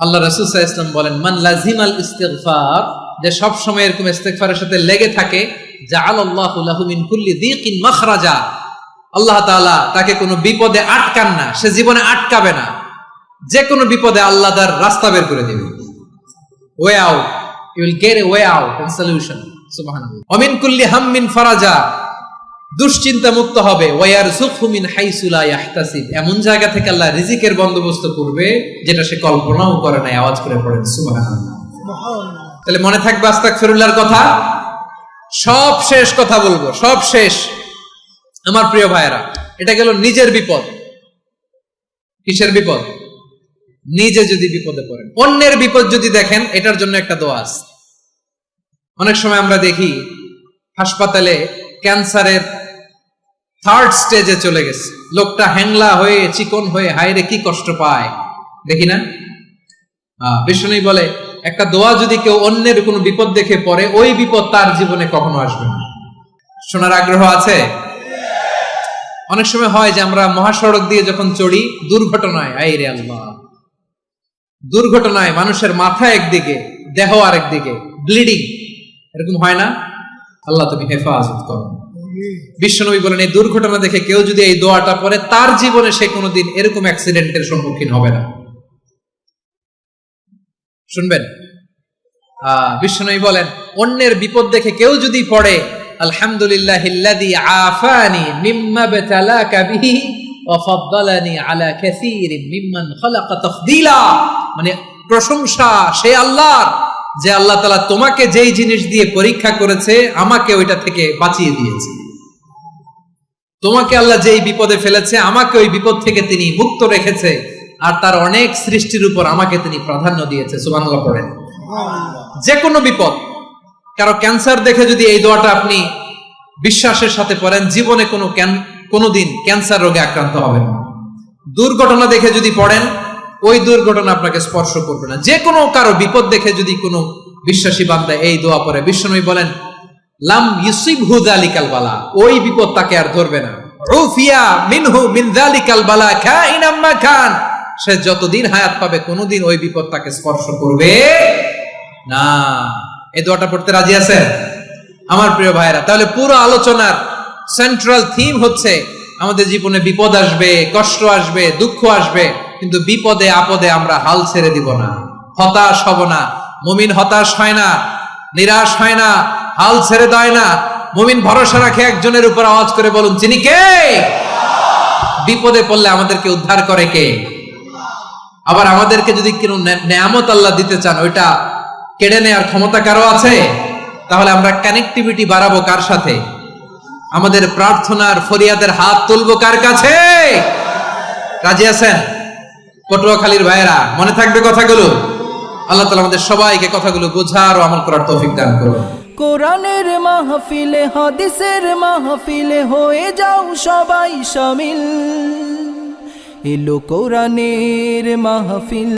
আল্লাহ রাসূল সাল্লাল্লাহু আলাইহি ওয়াসাল্লাম বলেন, মান লাজিমাল ইস্তিগফার, যে সব সময় এরকম ইস্তিগফারের সাথে লেগে থাকে, জাআলাল্লাহু লাহু মিন কুল্লি যিকিন মাখরাজা, আল্লাহ তাআলা তাকে কোনো বিপদে আটকান না, সে জীবনে আটকাবে না, যে কোনো বিপদে আল্লাহ তার রাস্তা বের করে দিবে। Way out, you will get a way out and solution. সুবহানাল্লাহ। ওয়া মিন কুল্লি হাম্মিন ফারাজা, দুশ্চিন্তা মুক্ত হবে। ওয়া ইয়ারযুকহু মিন হাইসু লা ইয়াহতাসিব, এমন জায়গা থেকে আল্লাহ রিজিকের বন্দোবস্ত করবে যেটা সে কল্পনাও করে নাই। আওয়াজ করে পড়েন সুবহানাল্লাহ। তাহলে মনে থাকবে আস্তাগফিরুল্লাহর কথা। সব শেষ কথা বলবো, সব শেষ আমার প্রিয় ভাইয়েরা। এটা গেল নিজের বিপদ। কিসের বিপদ? নিজে যদি বিপদে পড়েন। অন্যের বিপদ যদি দেখেন, এটার জন্য একটা দোয়া আছে। অনেক সময় আমরা দেখি হাসপাতালে ক্যান্সারের 3rd স্টেজে চলে গেছে, লোকটা হ্যাংলা হয়ে, চিকন হয়ে, হায়রে কি কষ্ট পায়, দেখি না? বিষ্ণু বলে, একটা দোয়া যদি কেউ অন্যের কোনো বিপদ দেখে পড়ে, ওই বিপদ তার জীবনে কখনো আসবে না। শোনার আগ্রহ আছে? অনেক সময় হয় যে আমরা মহাসড়ক দিয়ে যখন চড়ি, দুর্ঘটনায়, আইরে আল্লাহ, দুর্ঘটনায় মানুষের মাথা একদিকে, দেহ আরেকদিকে, ব্লিডিং, এরকম হয় না? আল্লাহ তুমি হেফাজত করো। বিশ্বনবী বলেন, এই দুর্ঘটনা দেখে কেউ যদি এই দোয়াটা পড়ে, তার জীবনে সে কোনোদিন এরকম অ্যাক্সিডেন্টের সম্মুখীন হবে না। শুনবেন, বিশ্বনবী বলেন, অন্যের বিপদ দেখে কেউ যদি পড়ে, আলহামদুলিল্লাহিল্লাযী আফানি মিম্মা বাতালাকা বিহি ওয়া ফাদ্দালানি আলা কাসীরিন মিম্মান খালাকা তাফদীলা, মানে প্রশংসা সে আল্লাহর, যে আল্লাহ তাআলা তোমাকে যেই জিনিস দিয়ে পরীক্ষা করেছে, আমাকে ওইটা থেকে বাঁচিয়ে দিয়েছে। তোমাকে আল্লাহ যেই বিপদে ফেলেছে, আমাকে ওই বিপদ থেকে তিনি মুক্ত রেখেছে, আর তার অনেক সৃষ্টির উপর আমাকে তিনি প্রাধান্য দিয়েছে। সুবহানাল্লাহ পড়েন। যে কোনো বিপদ, কারো ক্যান্সার দেখে যদি এই দোয়াটা আপনি বিশ্বাসের সাথে পড়েন, জীবনে কোনোদিন ক্যান্সার রোগে আক্রান্ত হবেন না। দুর্ঘটনা দেখে যদি পড়েন, ওই দুর্ঘটনা আপনাকে স্পর্শ করবে না। যে কোনো কারো বিপদ দেখে যদি কোনো বিশ্বাসী বান্দা এই দোয়া পড়ে, বিশ্বনবী বলেন, লাম ইউসিবহু যালিকাল বালা, ওই বিপদ তাকে আর ধরবে না। উফিয়া মিনহু মিন যালিকাল বালা কাইনাম মা কান, সে যতদিন হায়াত পাবে কোনোদিন ওই বিপদ তাকে স্পর্শ করবে না। এই দোয়াটা পড়তে রাজি আছেন আমার প্রিয় ভাইরা? তাহলে পুরো আলোচনার সেন্ট্রাল থিম হচ্ছে, আমাদের জীবনে বিপদ আসবে, কষ্ট আসবে, দুঃখ আসবে, কিন্তু বিপদে আপদে আমরা হাল ছেড়ে দিব না, হতাশ হব না। মুমিন হতাশ হয় না, নিরাশ হয় না, হাল ছেড়ে দেয় না। মুমিন ভরসা রাখে একজনের উপর। আওয়াজ করে বলুন, যিনি কে? বিপদে পড়লে আমাদেরকে উদ্ধার করে কে? আবার আমাদেরকে যদি কোনো নেয়ামত আল্লাহ দিতে চান, ওইটা কেড়ে নেওয়ার ক্ষমতা কারো আছে? তাহলে আমরা কানেক্টিভিটি বাড়াবো কার সাথে? আমাদের প্রার্থনার ফরিয়াদের হাত তুলবো কার কাছে? রাজি আছেন? পটুয়াখালীর ভাইয়েরা, মনে থাকবে কথাগুলো? আল্লাহ তাআলা আমাদের সবাইকে কথাগুলো বোঝার ও আমল করার তৌফিক দান করুন। কোরআনের মাহফিলে হাদিসের মাহফিলে হয়ে যাও সবাই শামিল, এলো কোরআনের মাহফিল।